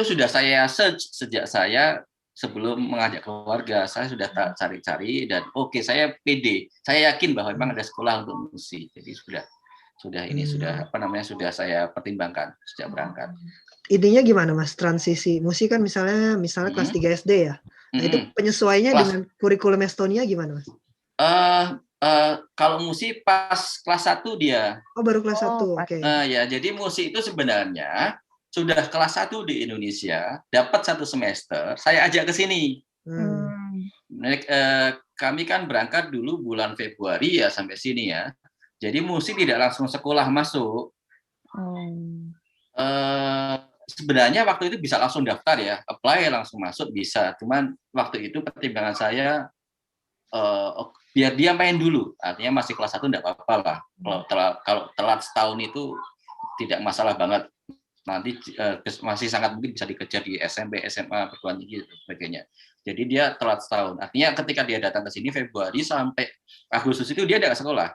sudah saya search sejak saya sebelum mengajak keluarga. Saya sudah cari-cari dan saya pede. Saya yakin bahwa memang ada sekolah untuk musik. Jadi sudah saya pertimbangkan sejak berangkat. Intinya gimana Mas transisi musik kan misalnya kelas 3 SD ya. Nah, itu penyesuaiannya dengan kurikulum Estonia gimana Mas? Kalau musik pas kelas 1 dia. Oh, baru kelas 1. Oke. Ya, jadi musik itu sebenarnya sudah kelas 1 di Indonesia, dapat 1 semester, saya ajak ke sini. Kami kan berangkat dulu bulan Februari ya sampai sini ya. Jadi musik tidak langsung sekolah masuk. Sebenarnya waktu itu bisa langsung daftar ya, apply langsung masuk bisa. Cuman waktu itu pertimbangan saya biar dia main dulu. Artinya masih kelas 1 enggak apa-apa lah. Kalau telat setahun itu tidak masalah banget. Nanti masih sangat mungkin bisa dikejar di SMP, SMA, perguruan tinggi dan sebagainya. Jadi dia telat setahun. Artinya ketika dia datang ke sini Februari sampai Agustus itu dia tidak sekolah.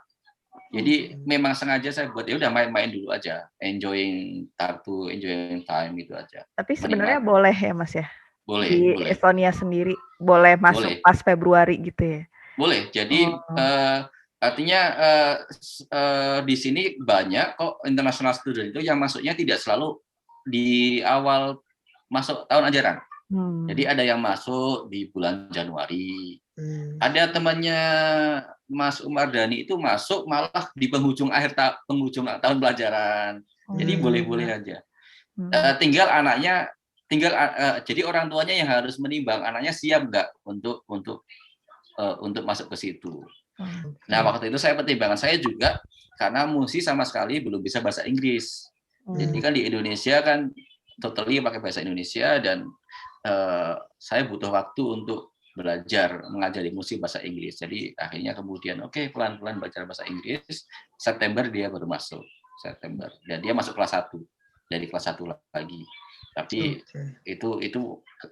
Jadi memang sengaja saya buat ya udah main-main dulu aja, enjoying Tartu, enjoying time itu aja. Tapi sebenarnya boleh ya Mas ya? Boleh. Estonia sendiri boleh masuk pas Februari gitu ya? Boleh. Jadi artinya di sini banyak kok international student itu yang masuknya tidak selalu di awal masuk tahun ajaran. Hmm. Jadi ada yang masuk di bulan Januari. Hmm. Ada temannya Mas Umar Dhani itu masuk malah di penghujung tahun pelajaran. Jadi boleh-boleh aja. Tinggal anaknya, jadi orang tuanya yang harus menimbang anaknya siap nggak untuk masuk ke situ. Nah, waktu itu pertimbangan saya juga karena Musi sama sekali belum bisa bahasa Inggris. Jadi kan di Indonesia kan totally pakai bahasa Indonesia, dan saya butuh waktu untuk belajar mengajari Musi bahasa Inggris. Jadi akhirnya kemudian pelan-pelan belajar bahasa Inggris. September dia baru masuk. September. Dan dia masuk kelas 1. Dari kelas 1 lagi. Tapi itu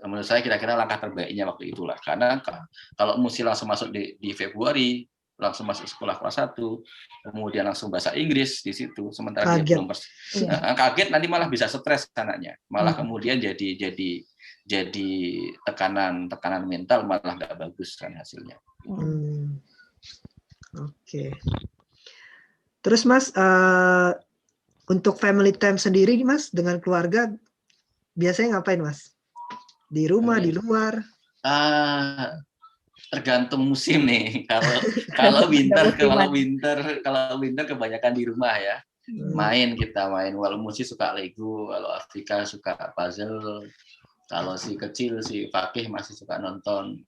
menurut saya kira-kira langkah terbaiknya waktu itulah. Karena kalau Musi langsung masuk di Februari, langsung masuk sekolah kelas 1, kemudian langsung bahasa Inggris di situ, sementara Kaget. dia belum kaget, nanti malah bisa stres anaknya, malah kemudian jadi tekanan mental, malah nggak bagus kan hasilnya. Oke. Terus Mas, untuk family time sendiri Mas dengan keluarga biasanya ngapain Mas? Di rumah, di luar? Tergantung musim nih. Kalau winter kebanyakan di rumah ya. Kita main. Walau Musi suka Lego, kalau Afrika suka puzzle, kalau si kecil si Fakih masih suka nonton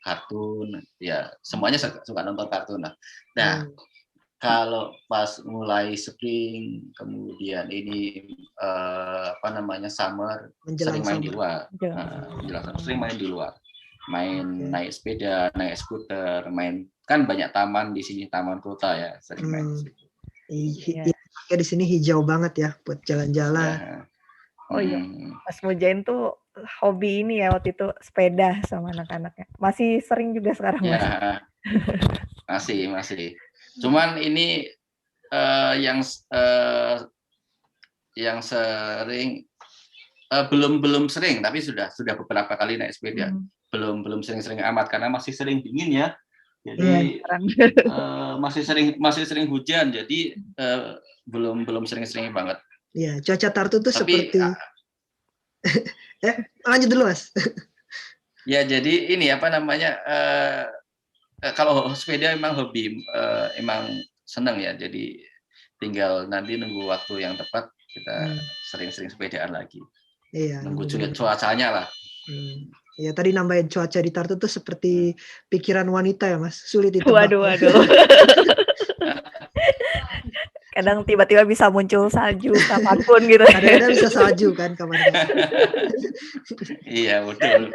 kartun. Ya, semuanya suka nonton kartun lah. Nah, kalau pas mulai spring, kemudian ini summer, sering main di luar. Sering main di luar. Naik sepeda, naik skuter, kan banyak taman di sini, taman kota ya, sering main di situ. Iya, di sini hijau banget ya buat jalan-jalan. Oh iya, Mas Mujain tuh hobi ini ya waktu itu sepeda sama anak-anaknya. Masih sering juga sekarang Mas? Ya, masih. Cuman ini yang sering belum sering, tapi sudah beberapa kali naik sepeda. Belum sering-sering amat karena masih sering dingin ya. Jadi masih sering hujan, jadi belum sering-sering banget. Iya, cuaca Tartu tuh seperti lanjut dulu Mas. Ya, jadi ini kalau sepeda memang hobi, emang senang ya. Jadi tinggal nanti nunggu waktu yang tepat, kita sering-sering sepedaan lagi. Iya. Nunggu cuacanya lah. Ya, tadi nambahin cuaca di Tartu tuh seperti pikiran wanita ya Mas, sulit ditebak. Waduh. Kadang tiba-tiba bisa muncul salju kapanpun gitu. Kadang-kadang bisa salju kan kapan-kapan. Iya, betul.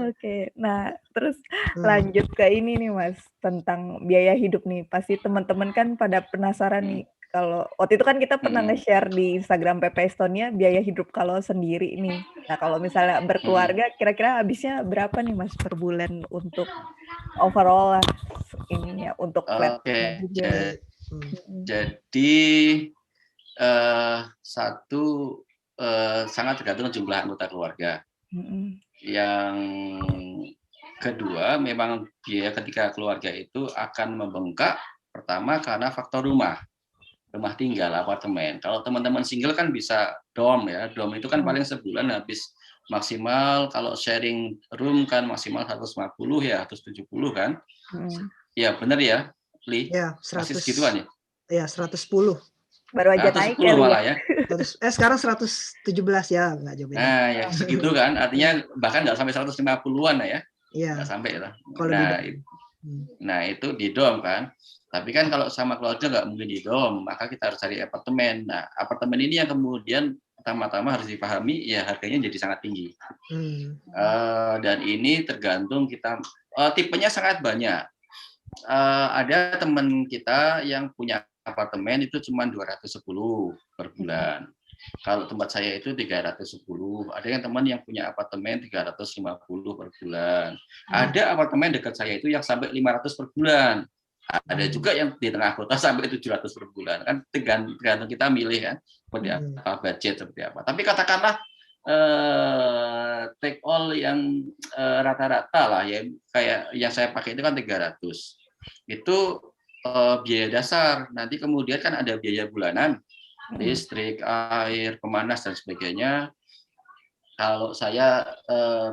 Oke. Nah, terus lanjut ke ini nih Mas, tentang biaya hidup nih. Pasti teman-teman kan pada penasaran nih. Kalau waktu itu kan kita pernah nge-share di Instagram PP Estonia biaya hidup kalau sendiri nih. Nah, kalau misalnya berkeluarga, kira-kira habisnya berapa nih Mas per bulan untuk overall lah ininya untuk flat juga. Jadi sangat tergantung jumlah anggota keluarga. Yang kedua, memang biaya ketika keluarga itu akan membengkak. Pertama karena faktor rumah tinggal, apartemen. Kalau teman-teman single kan bisa dorm ya. Dorm itu kan paling sebulan habis maksimal, kalau sharing room kan maksimal 150 ya, 170 kan. Ya benar ya, Li? Ya, 100 segituan ya? Ya, 110. Baru aja naik ya. Malah ya. Sekarang 117 ya, nggak jauh beda. Nah, ya segitu kan. Artinya bahkan nggak sampai 150-an ya. Iya. Nggak sampai lah. Nah, itu di dom kan. Tapi kan kalau sama keluarga nggak mungkin di dom, maka kita harus cari apartemen. Nah, apartemen ini yang kemudian pertama-tama harus dipahami ya harganya jadi sangat tinggi. Dan ini tergantung kita, tipenya sangat banyak. Ada teman kita yang punya apartemen itu cuma 210 per bulan. Kalau tempat saya itu 310. Ada yang teman yang punya apartemen 350 per bulan. Ada apartemen dekat saya itu yang sampai 500 per bulan. Ada juga yang di tengah kota sampai 700 per bulan. Kan tergantung kita milih kan seperti apa, budget seperti apa. Tapi katakanlah take all yang rata-rata lah ya, kayak yang saya pakai itu kan 300. Itu biaya dasar. Nanti kemudian kan ada biaya bulanan. listrik, air, pemanas dan sebagainya. Kalau saya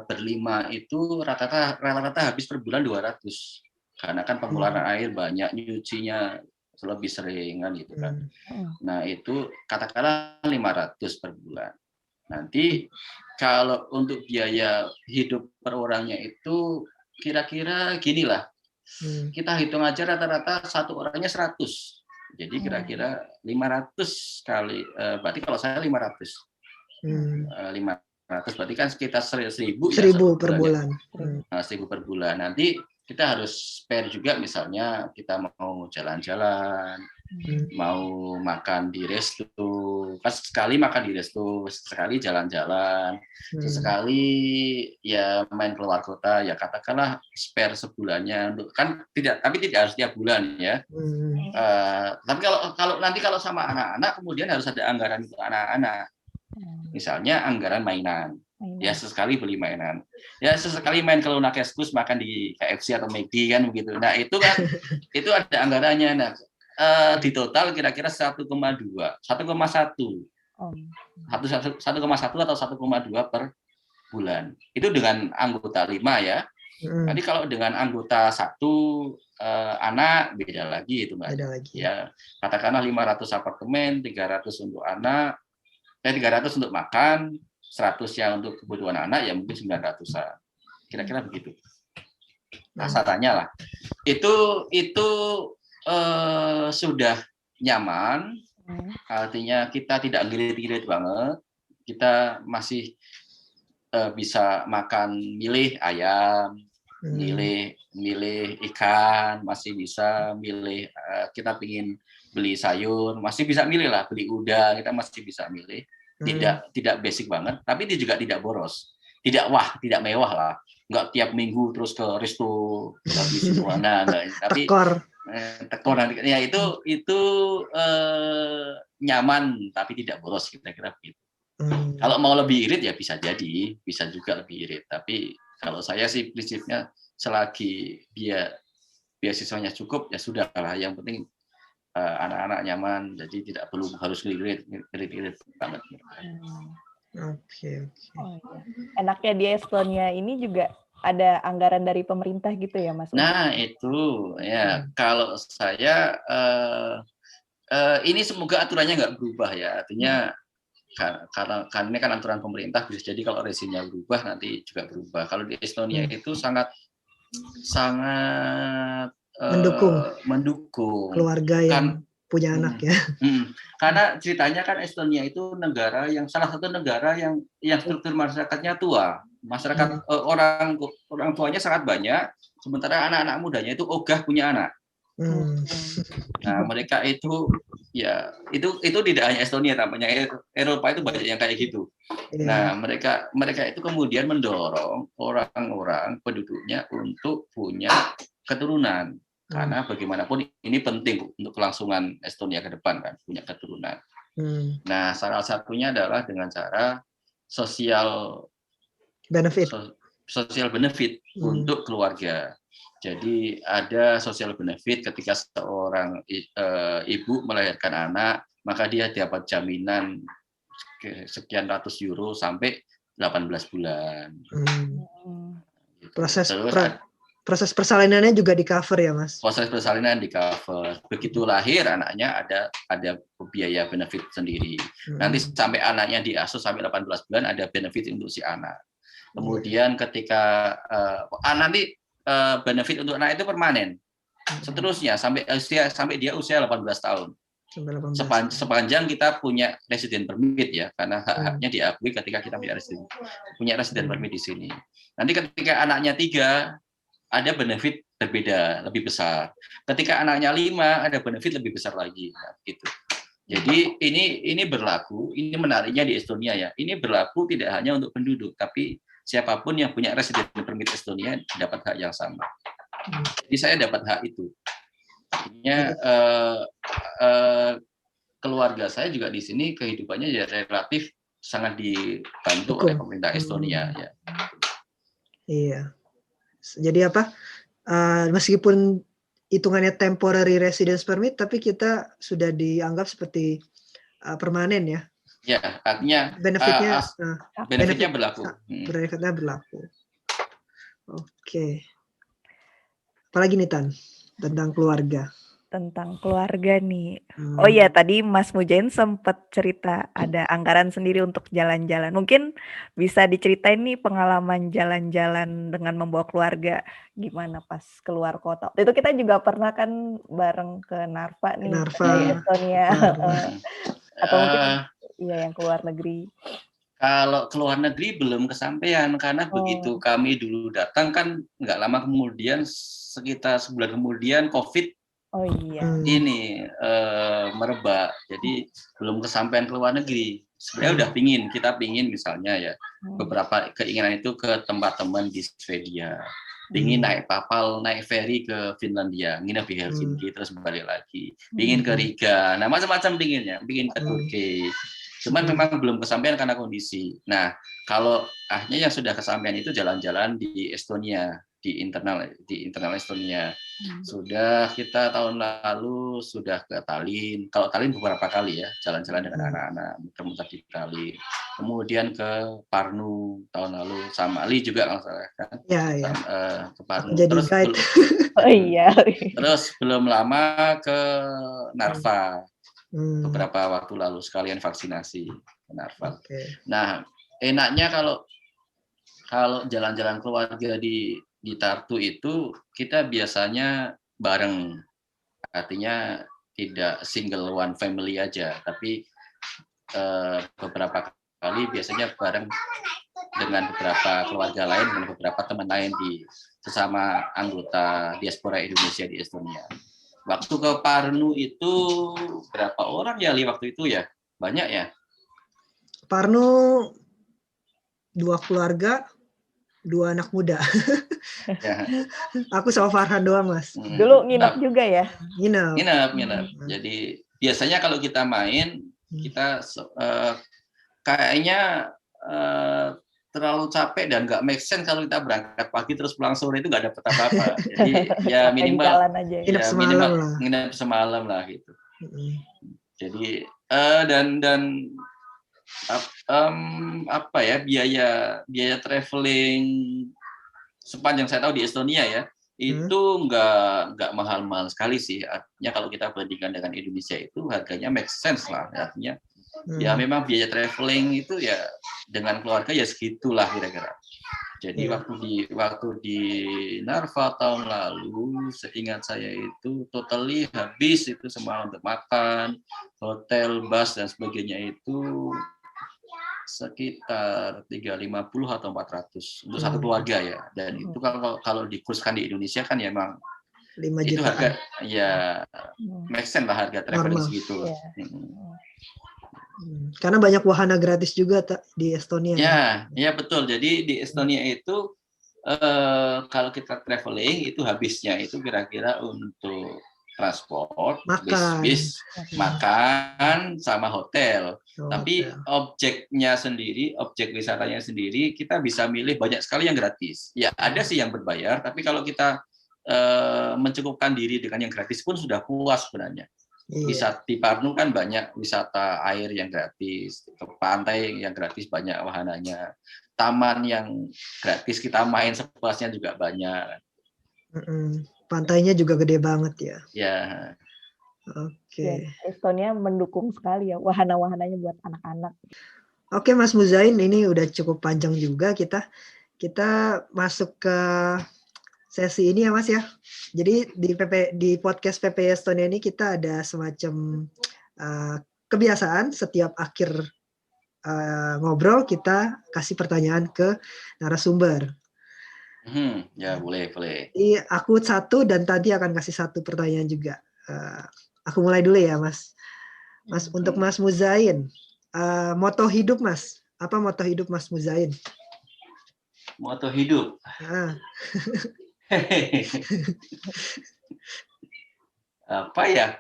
berlima itu rata-rata habis per bulan 200. Karena kan pengeluaran air banyak, nyucinya lebih sering kan gitu kan. Nah, itu katakanlah 500 per bulan. Nanti kalau untuk biaya hidup per orangnya itu kira-kira gini lah. Kita hitung aja rata-rata satu orangnya 100. Jadi kira-kira 500 kali, berarti kalau saya 500. 500 berarti kan sekitar 1.000 ya 1.000 per bulan. Ya. 1.000 per bulan. Nanti kita harus spare juga, misalnya kita mau jalan-jalan, mau makan di resto, pas sekali makan di resto, sekali jalan-jalan, sesekali ya main keluar kota, ya katakanlah spare sebulannya untuk, kan tapi tidak harus tiap bulan ya. Tapi kalau sama anak-anak kemudian harus ada anggaran untuk anak-anak. Misalnya anggaran mainan. Ya sesekali beli mainan. Ya sesekali main kalau nakeskus makan di KFC atau McD kan begitu. Nah, itu kan itu ada anggarannya. Nah, di total kira-kira 1,2, 1,1. 1,1 atau 1,2 per bulan. Itu dengan anggota 5 ya. Nanti kalau dengan anggota 1 anak beda lagi itu, Mbak. Beda lagi. Ya, katakanlah 500 apartemen, 300 untuk anak, 300 untuk makan, 100 yang untuk kebutuhan anak, ya mungkin 900-an. Kira-kira begitu. Kasarannya lah. Itu sudah nyaman, artinya kita tidak ngirit-ngirit banget. Kita masih bisa makan milih ayam, milih ikan, masih bisa milih, kita pingin beli sayur, masih bisa milih lah, beli udang, kita masih bisa milih. Tidak basic banget, tapi dia juga tidak boros, tidak mewah lah, nggak tiap minggu terus ke resto habis itu tapi tekor nanti ya, itu nyaman tapi tidak boros, kira-kira begitu. Kalau mau lebih irit ya bisa juga lebih irit, tapi kalau saya sih prinsipnya selagi biasiswanya cukup ya sudah lah, yang penting anak-anak nyaman, jadi tidak perlu harus ngirit banget. Oke. Enaknya di Estonia ini juga ada anggaran dari pemerintah gitu ya, Mas? Nah, itu ya, kalau saya ini semoga aturannya nggak berubah ya, artinya karena ini kan aturan pemerintah, bisa jadi kalau rezimnya berubah nanti juga berubah. Kalau di Estonia itu sangat mendukung keluarga yang punya anak ya. Karena ceritanya kan Estonia itu salah satu negara yang struktur masyarakatnya tua. Masyarakat orang tuanya sangat banyak, sementara anak-anak mudanya itu ogah punya anak. Nah, mereka itu ya itu tidak hanya Estonia, tampaknya Eropa itu banyak yang kayak gitu. Nah, mereka itu kemudian mendorong orang-orang penduduknya untuk punya keturunan, karena bagaimanapun ini penting untuk kelangsungan Estonia ke depan kan, punya keturunan. Nah, salah satunya adalah dengan cara social benefit untuk keluarga. Jadi ada social benefit ketika seorang ibu melahirkan anak, maka dia dapat jaminan sekian ratus euro sampai 18 bulan. Proses persalinannya juga di cover ya, Mas? Proses persalinan di cover. Begitu lahir anaknya ada biaya benefit sendiri. Nanti sampai anaknya diasuh sampai 18 bulan ada benefit untuk si anak. Kemudian ketika nanti benefit untuk anak itu permanen. Seterusnya sampai dia usia 18 tahun. Sepanjang kita punya resident permit ya, karena hak-haknya diakui ketika kita punya resident permit di sini. Nanti ketika anaknya 3 ada benefit berbeda, lebih besar. Ketika anaknya 5 ada benefit lebih besar lagi, gitu. Jadi ini berlaku, ini menariknya di Estonia ya. Ini berlaku tidak hanya untuk penduduk, tapi siapapun yang punya resident permit Estonia dapat hak yang sama. Jadi saya dapat hak itu. Artinya keluarga saya juga di sini kehidupannya ya relatif sangat dibantu oleh pemerintah Estonia ya. Iya. Jadi meskipun hitungannya temporary residence permit, tapi kita sudah dianggap seperti permanen ya. Ya, artinya Benefitnya benefitnya berlaku. benefitnya berlaku. Oke. Apalagi nih Tan tentang keluarga? Tentang keluarga nih. Oh iya, tadi Mas Mujain sempat cerita ada anggaran sendiri untuk jalan-jalan. Mungkin bisa diceritain nih pengalaman jalan-jalan dengan membawa keluarga. Gimana pas keluar kota. Itu kita juga pernah kan bareng ke Narva nih, Narva, ke Estonia. Atau mungkin ya yang keluar negeri. Kalau keluar negeri belum kesampaian, karena begitu kami dulu datang kan nggak lama kemudian, sekitar sebulan kemudian COVID ini merebak, jadi belum kesampaian ke luar negeri. Sebenarnya kita pingin misalnya ya beberapa keinginan itu ke tempat teman di Swedia, pingin naik kapal, naik ferry ke Finlandia, nginep di Helsinki terus balik lagi, pingin ke Riga, nah macam-macam pinginnya, pingin ke Turki. Cuman memang belum kesampaian karena kondisi. Nah, kalau akhirnya yang sudah kesampaian itu jalan-jalan di Estonia, di internal Estonia. Sudah kita tahun lalu sudah ke Tallinn. Kalau Tallinn beberapa kali ya, jalan-jalan dengan anak-anak, muter-muter di Tallinn. Kemudian ke Parnu tahun lalu, sama Ali juga kalau salah kan. Ya. Ke Parnu. Jadi guide. Terus belum lama ke Narva. Beberapa waktu lalu sekalian vaksinasi ke Narva. Nah, enaknya kalau jalan-jalan keluarga di Tartu itu kita biasanya bareng, artinya tidak single one family aja, tapi beberapa kali biasanya bareng dengan beberapa keluarga lain, dengan beberapa teman lain di sesama anggota diaspora Indonesia di Estonia. Waktu ke Parnu itu berapa orang ya waktu itu ya? Banyak ya? Parnu 2 keluarga, 2 anak muda. Ya. Aku sama Farhan doang, Mas. Dulu nginep juga ya? Nginep. Jadi biasanya kalau kita main, kita kayaknya terlalu capek dan nggak make sense kalau kita berangkat pagi terus pulang sore, itu nggak dapat apa-apa. Jadi ya minimal nginep semalam lah gitu. Jadi dan apa ya, biaya traveling sepanjang saya tahu di Estonia ya itu nggak mahal-mahal sekali sih. Artinya kalau kita bandingkan dengan Indonesia itu harganya make sense lah. Artinya ya memang biaya traveling itu ya dengan keluarga ya segitulah kira-kira. Jadi waktu di Narva tahun lalu, seingat saya itu totally habis itu semua untuk makan, hotel, bus dan sebagainya itu sekitar 350 atau 400 untuk satu keluarga ya. Dan itu kalau dikurskan di Indonesia kan ya memang 5 itu jutaan. harga ya make sense lah harga traveling segitu. Karena banyak wahana gratis juga di Estonia. Ya betul. Jadi di Estonia itu kalau kita traveling itu habisnya itu kira-kira untuk transport, bis, makan, sama hotel. Tapi objek wisatanya sendiri kita bisa milih banyak sekali yang gratis. Ya ada sih yang berbayar, tapi kalau kita mencukupkan diri dengan yang gratis pun sudah puas sebenarnya. Wisata di Parnu kan banyak wisata air yang gratis, ke pantai yang gratis banyak wahananya, taman yang gratis kita main sepuasnya juga banyak. Pantainya juga gede banget ya. Ya. Oke. Estonia mendukung sekali ya wahana-wahananya buat anak-anak. Oke Mas Muzain, ini udah cukup panjang juga kita masuk ke sesi ini ya Mas ya. Jadi di podcast PP Estonia ini kita ada semacam kebiasaan setiap akhir ngobrol kita kasih pertanyaan ke narasumber. Ya boleh. Jadi aku 1 dan tadi akan kasih 1 pertanyaan juga. Aku mulai dulu ya Mas. Untuk Mas Muzain, moto hidup Mas. Apa moto hidup Mas Muzain? Moto hidup. Apa ya?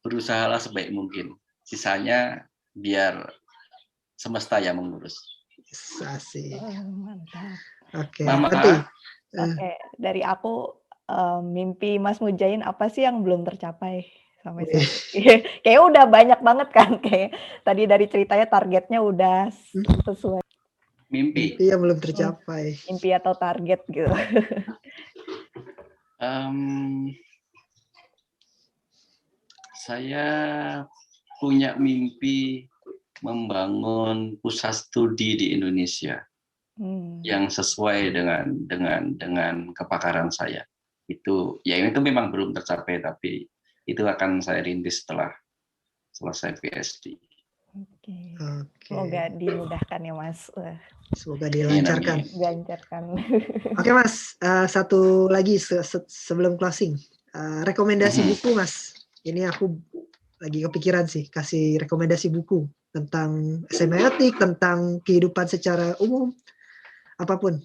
Berusahalah sebaik mungkin. Sisanya biar semesta yang mengurus. Asik. Mantap. Oke. Oke, dari aku mimpi Mas Mujain apa sih yang belum tercapai sampai Wih. saat ini? Kayaknya udah banyak banget kan, kayak tadi dari ceritanya targetnya udah sesuai Mimpi. Mimpi yang belum tercapai. mimpi atau target gitu. Saya punya mimpi membangun pusat studi di Indonesia yang sesuai dengan kepakaran saya. Itu memang belum tercapai, tapi itu akan saya rintis setelah selesai PhD. Oke. Oke. Semoga dimudahkan ya Mas. Semoga dilancarkan. Dilancarkan. Oke Mas, satu lagi sebelum closing. Rekomendasi buku Mas. Ini aku lagi kepikiran sih, kasih rekomendasi buku tentang semiotik, tentang kehidupan secara umum, apapun.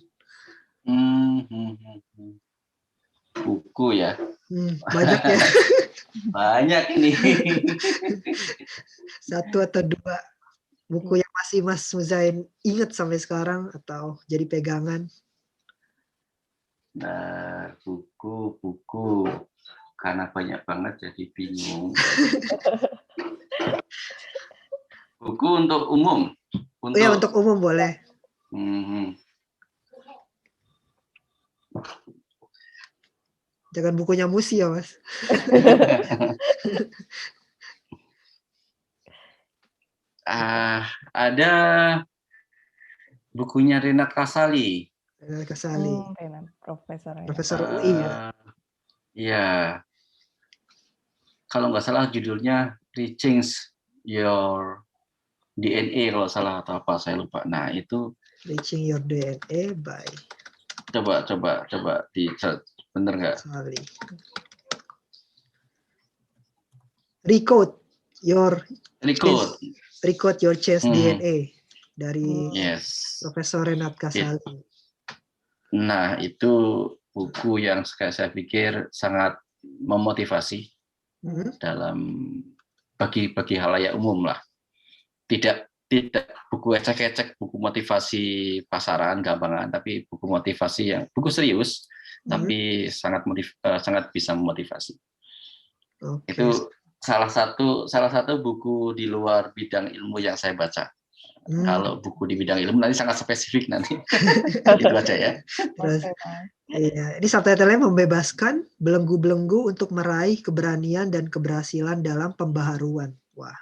Buku ya. Banyak ya. Banyak ini. Satu atau dua buku yang masih Mas Muzain ingat sampai sekarang atau jadi pegangan. Nah, buku karena banyak banget jadi bingung. Buku untuk umum. Untuk umum boleh. Jangan bukunya Musi ya Mas. Ada bukunya Renat Kasali. Renat Kasali. Profesor UI ya. Iya. Kalau nggak salah judulnya Rechange Your DNA kalau salah atau apa saya lupa. Nah itu. Reaching Your DNA by. Coba di search, bener nggak? Kasali. Recode Your Chance DNA dari Profesor Renat Kasali. Nah, itu buku yang saya pikir sangat memotivasi dalam bagi halayak umum lah. Tidak buku ecek-ecek, buku motivasi pasaran gampangan, tapi buku motivasi yang buku serius, tapi sangat bisa memotivasi. Okay. Itu salah satu buku di luar bidang ilmu yang saya baca. Kalau buku di bidang ilmu nanti sangat spesifik nanti. Itu aja ya. Terus, iya, ini subtitlenya membebaskan belenggu-belenggu untuk meraih keberanian dan keberhasilan dalam pembaharuan. Wah,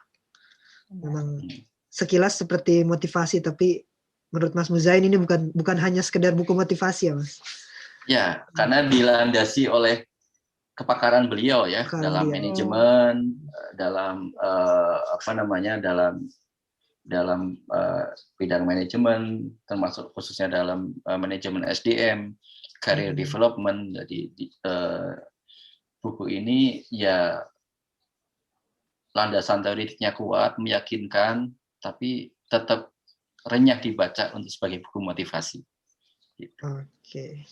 memang sekilas seperti motivasi, tapi menurut Mas Muzain ini bukan hanya sekedar buku motivasi ya Mas. Ya, karena dilandasi oleh kepakaran beliau ya dalam manajemen, dalam dalam bidang manajemen, termasuk khususnya dalam manajemen SDM, career development. Jadi buku ini ya landasan teoritiknya kuat, meyakinkan, tapi tetap renyah dibaca untuk sebagai buku motivasi. Gitu. Oke.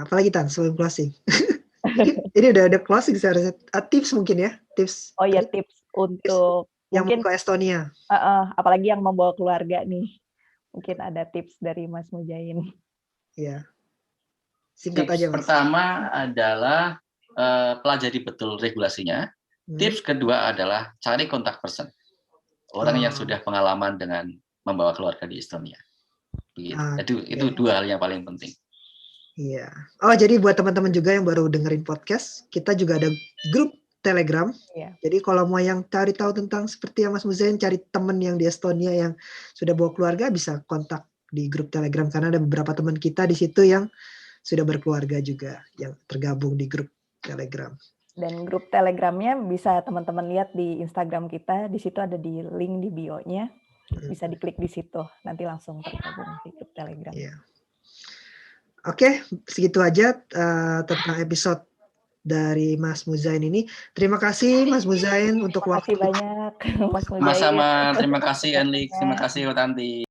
Apalagi Tan sebelum closing? Ini udah ada closing seharusnya. Tips mungkin ya, tips. Oh ya, tips untuk yang mungkin mau ke Estonia. Apalagi yang membawa keluarga nih. Mungkin ada tips dari Mas Mujain. Iya. Singkat tips aja Mas. Pertama adalah pelajari betul regulasinya. Tips kedua adalah cari kontak person. Orang yang sudah pengalaman dengan membawa keluarga di Estonia. Itu dua hal yang paling penting. Iya. Oh, jadi buat teman-teman juga yang baru dengerin podcast, kita juga ada grup Telegram. Iya. Jadi kalau mau yang cari tahu tentang seperti yang Mas Muzain, cari teman yang di Estonia yang sudah bawa keluarga, bisa kontak di grup Telegram karena ada beberapa teman kita di situ yang sudah berkeluarga juga yang tergabung di grup Telegram. Dan grup Telegramnya bisa teman-teman lihat di Instagram kita. Di situ ada di link di bio-nya. Bisa diklik di situ. Nanti langsung tergabung di grup Telegram. Iya. Oke, segitu aja tentang episode dari Mas Muzain ini. Terima kasih Mas Muzain untuk waktu. Terima kasih banyak Mas Muzain. Sama-sama, terima kasih Enlik, terima kasih Tanti.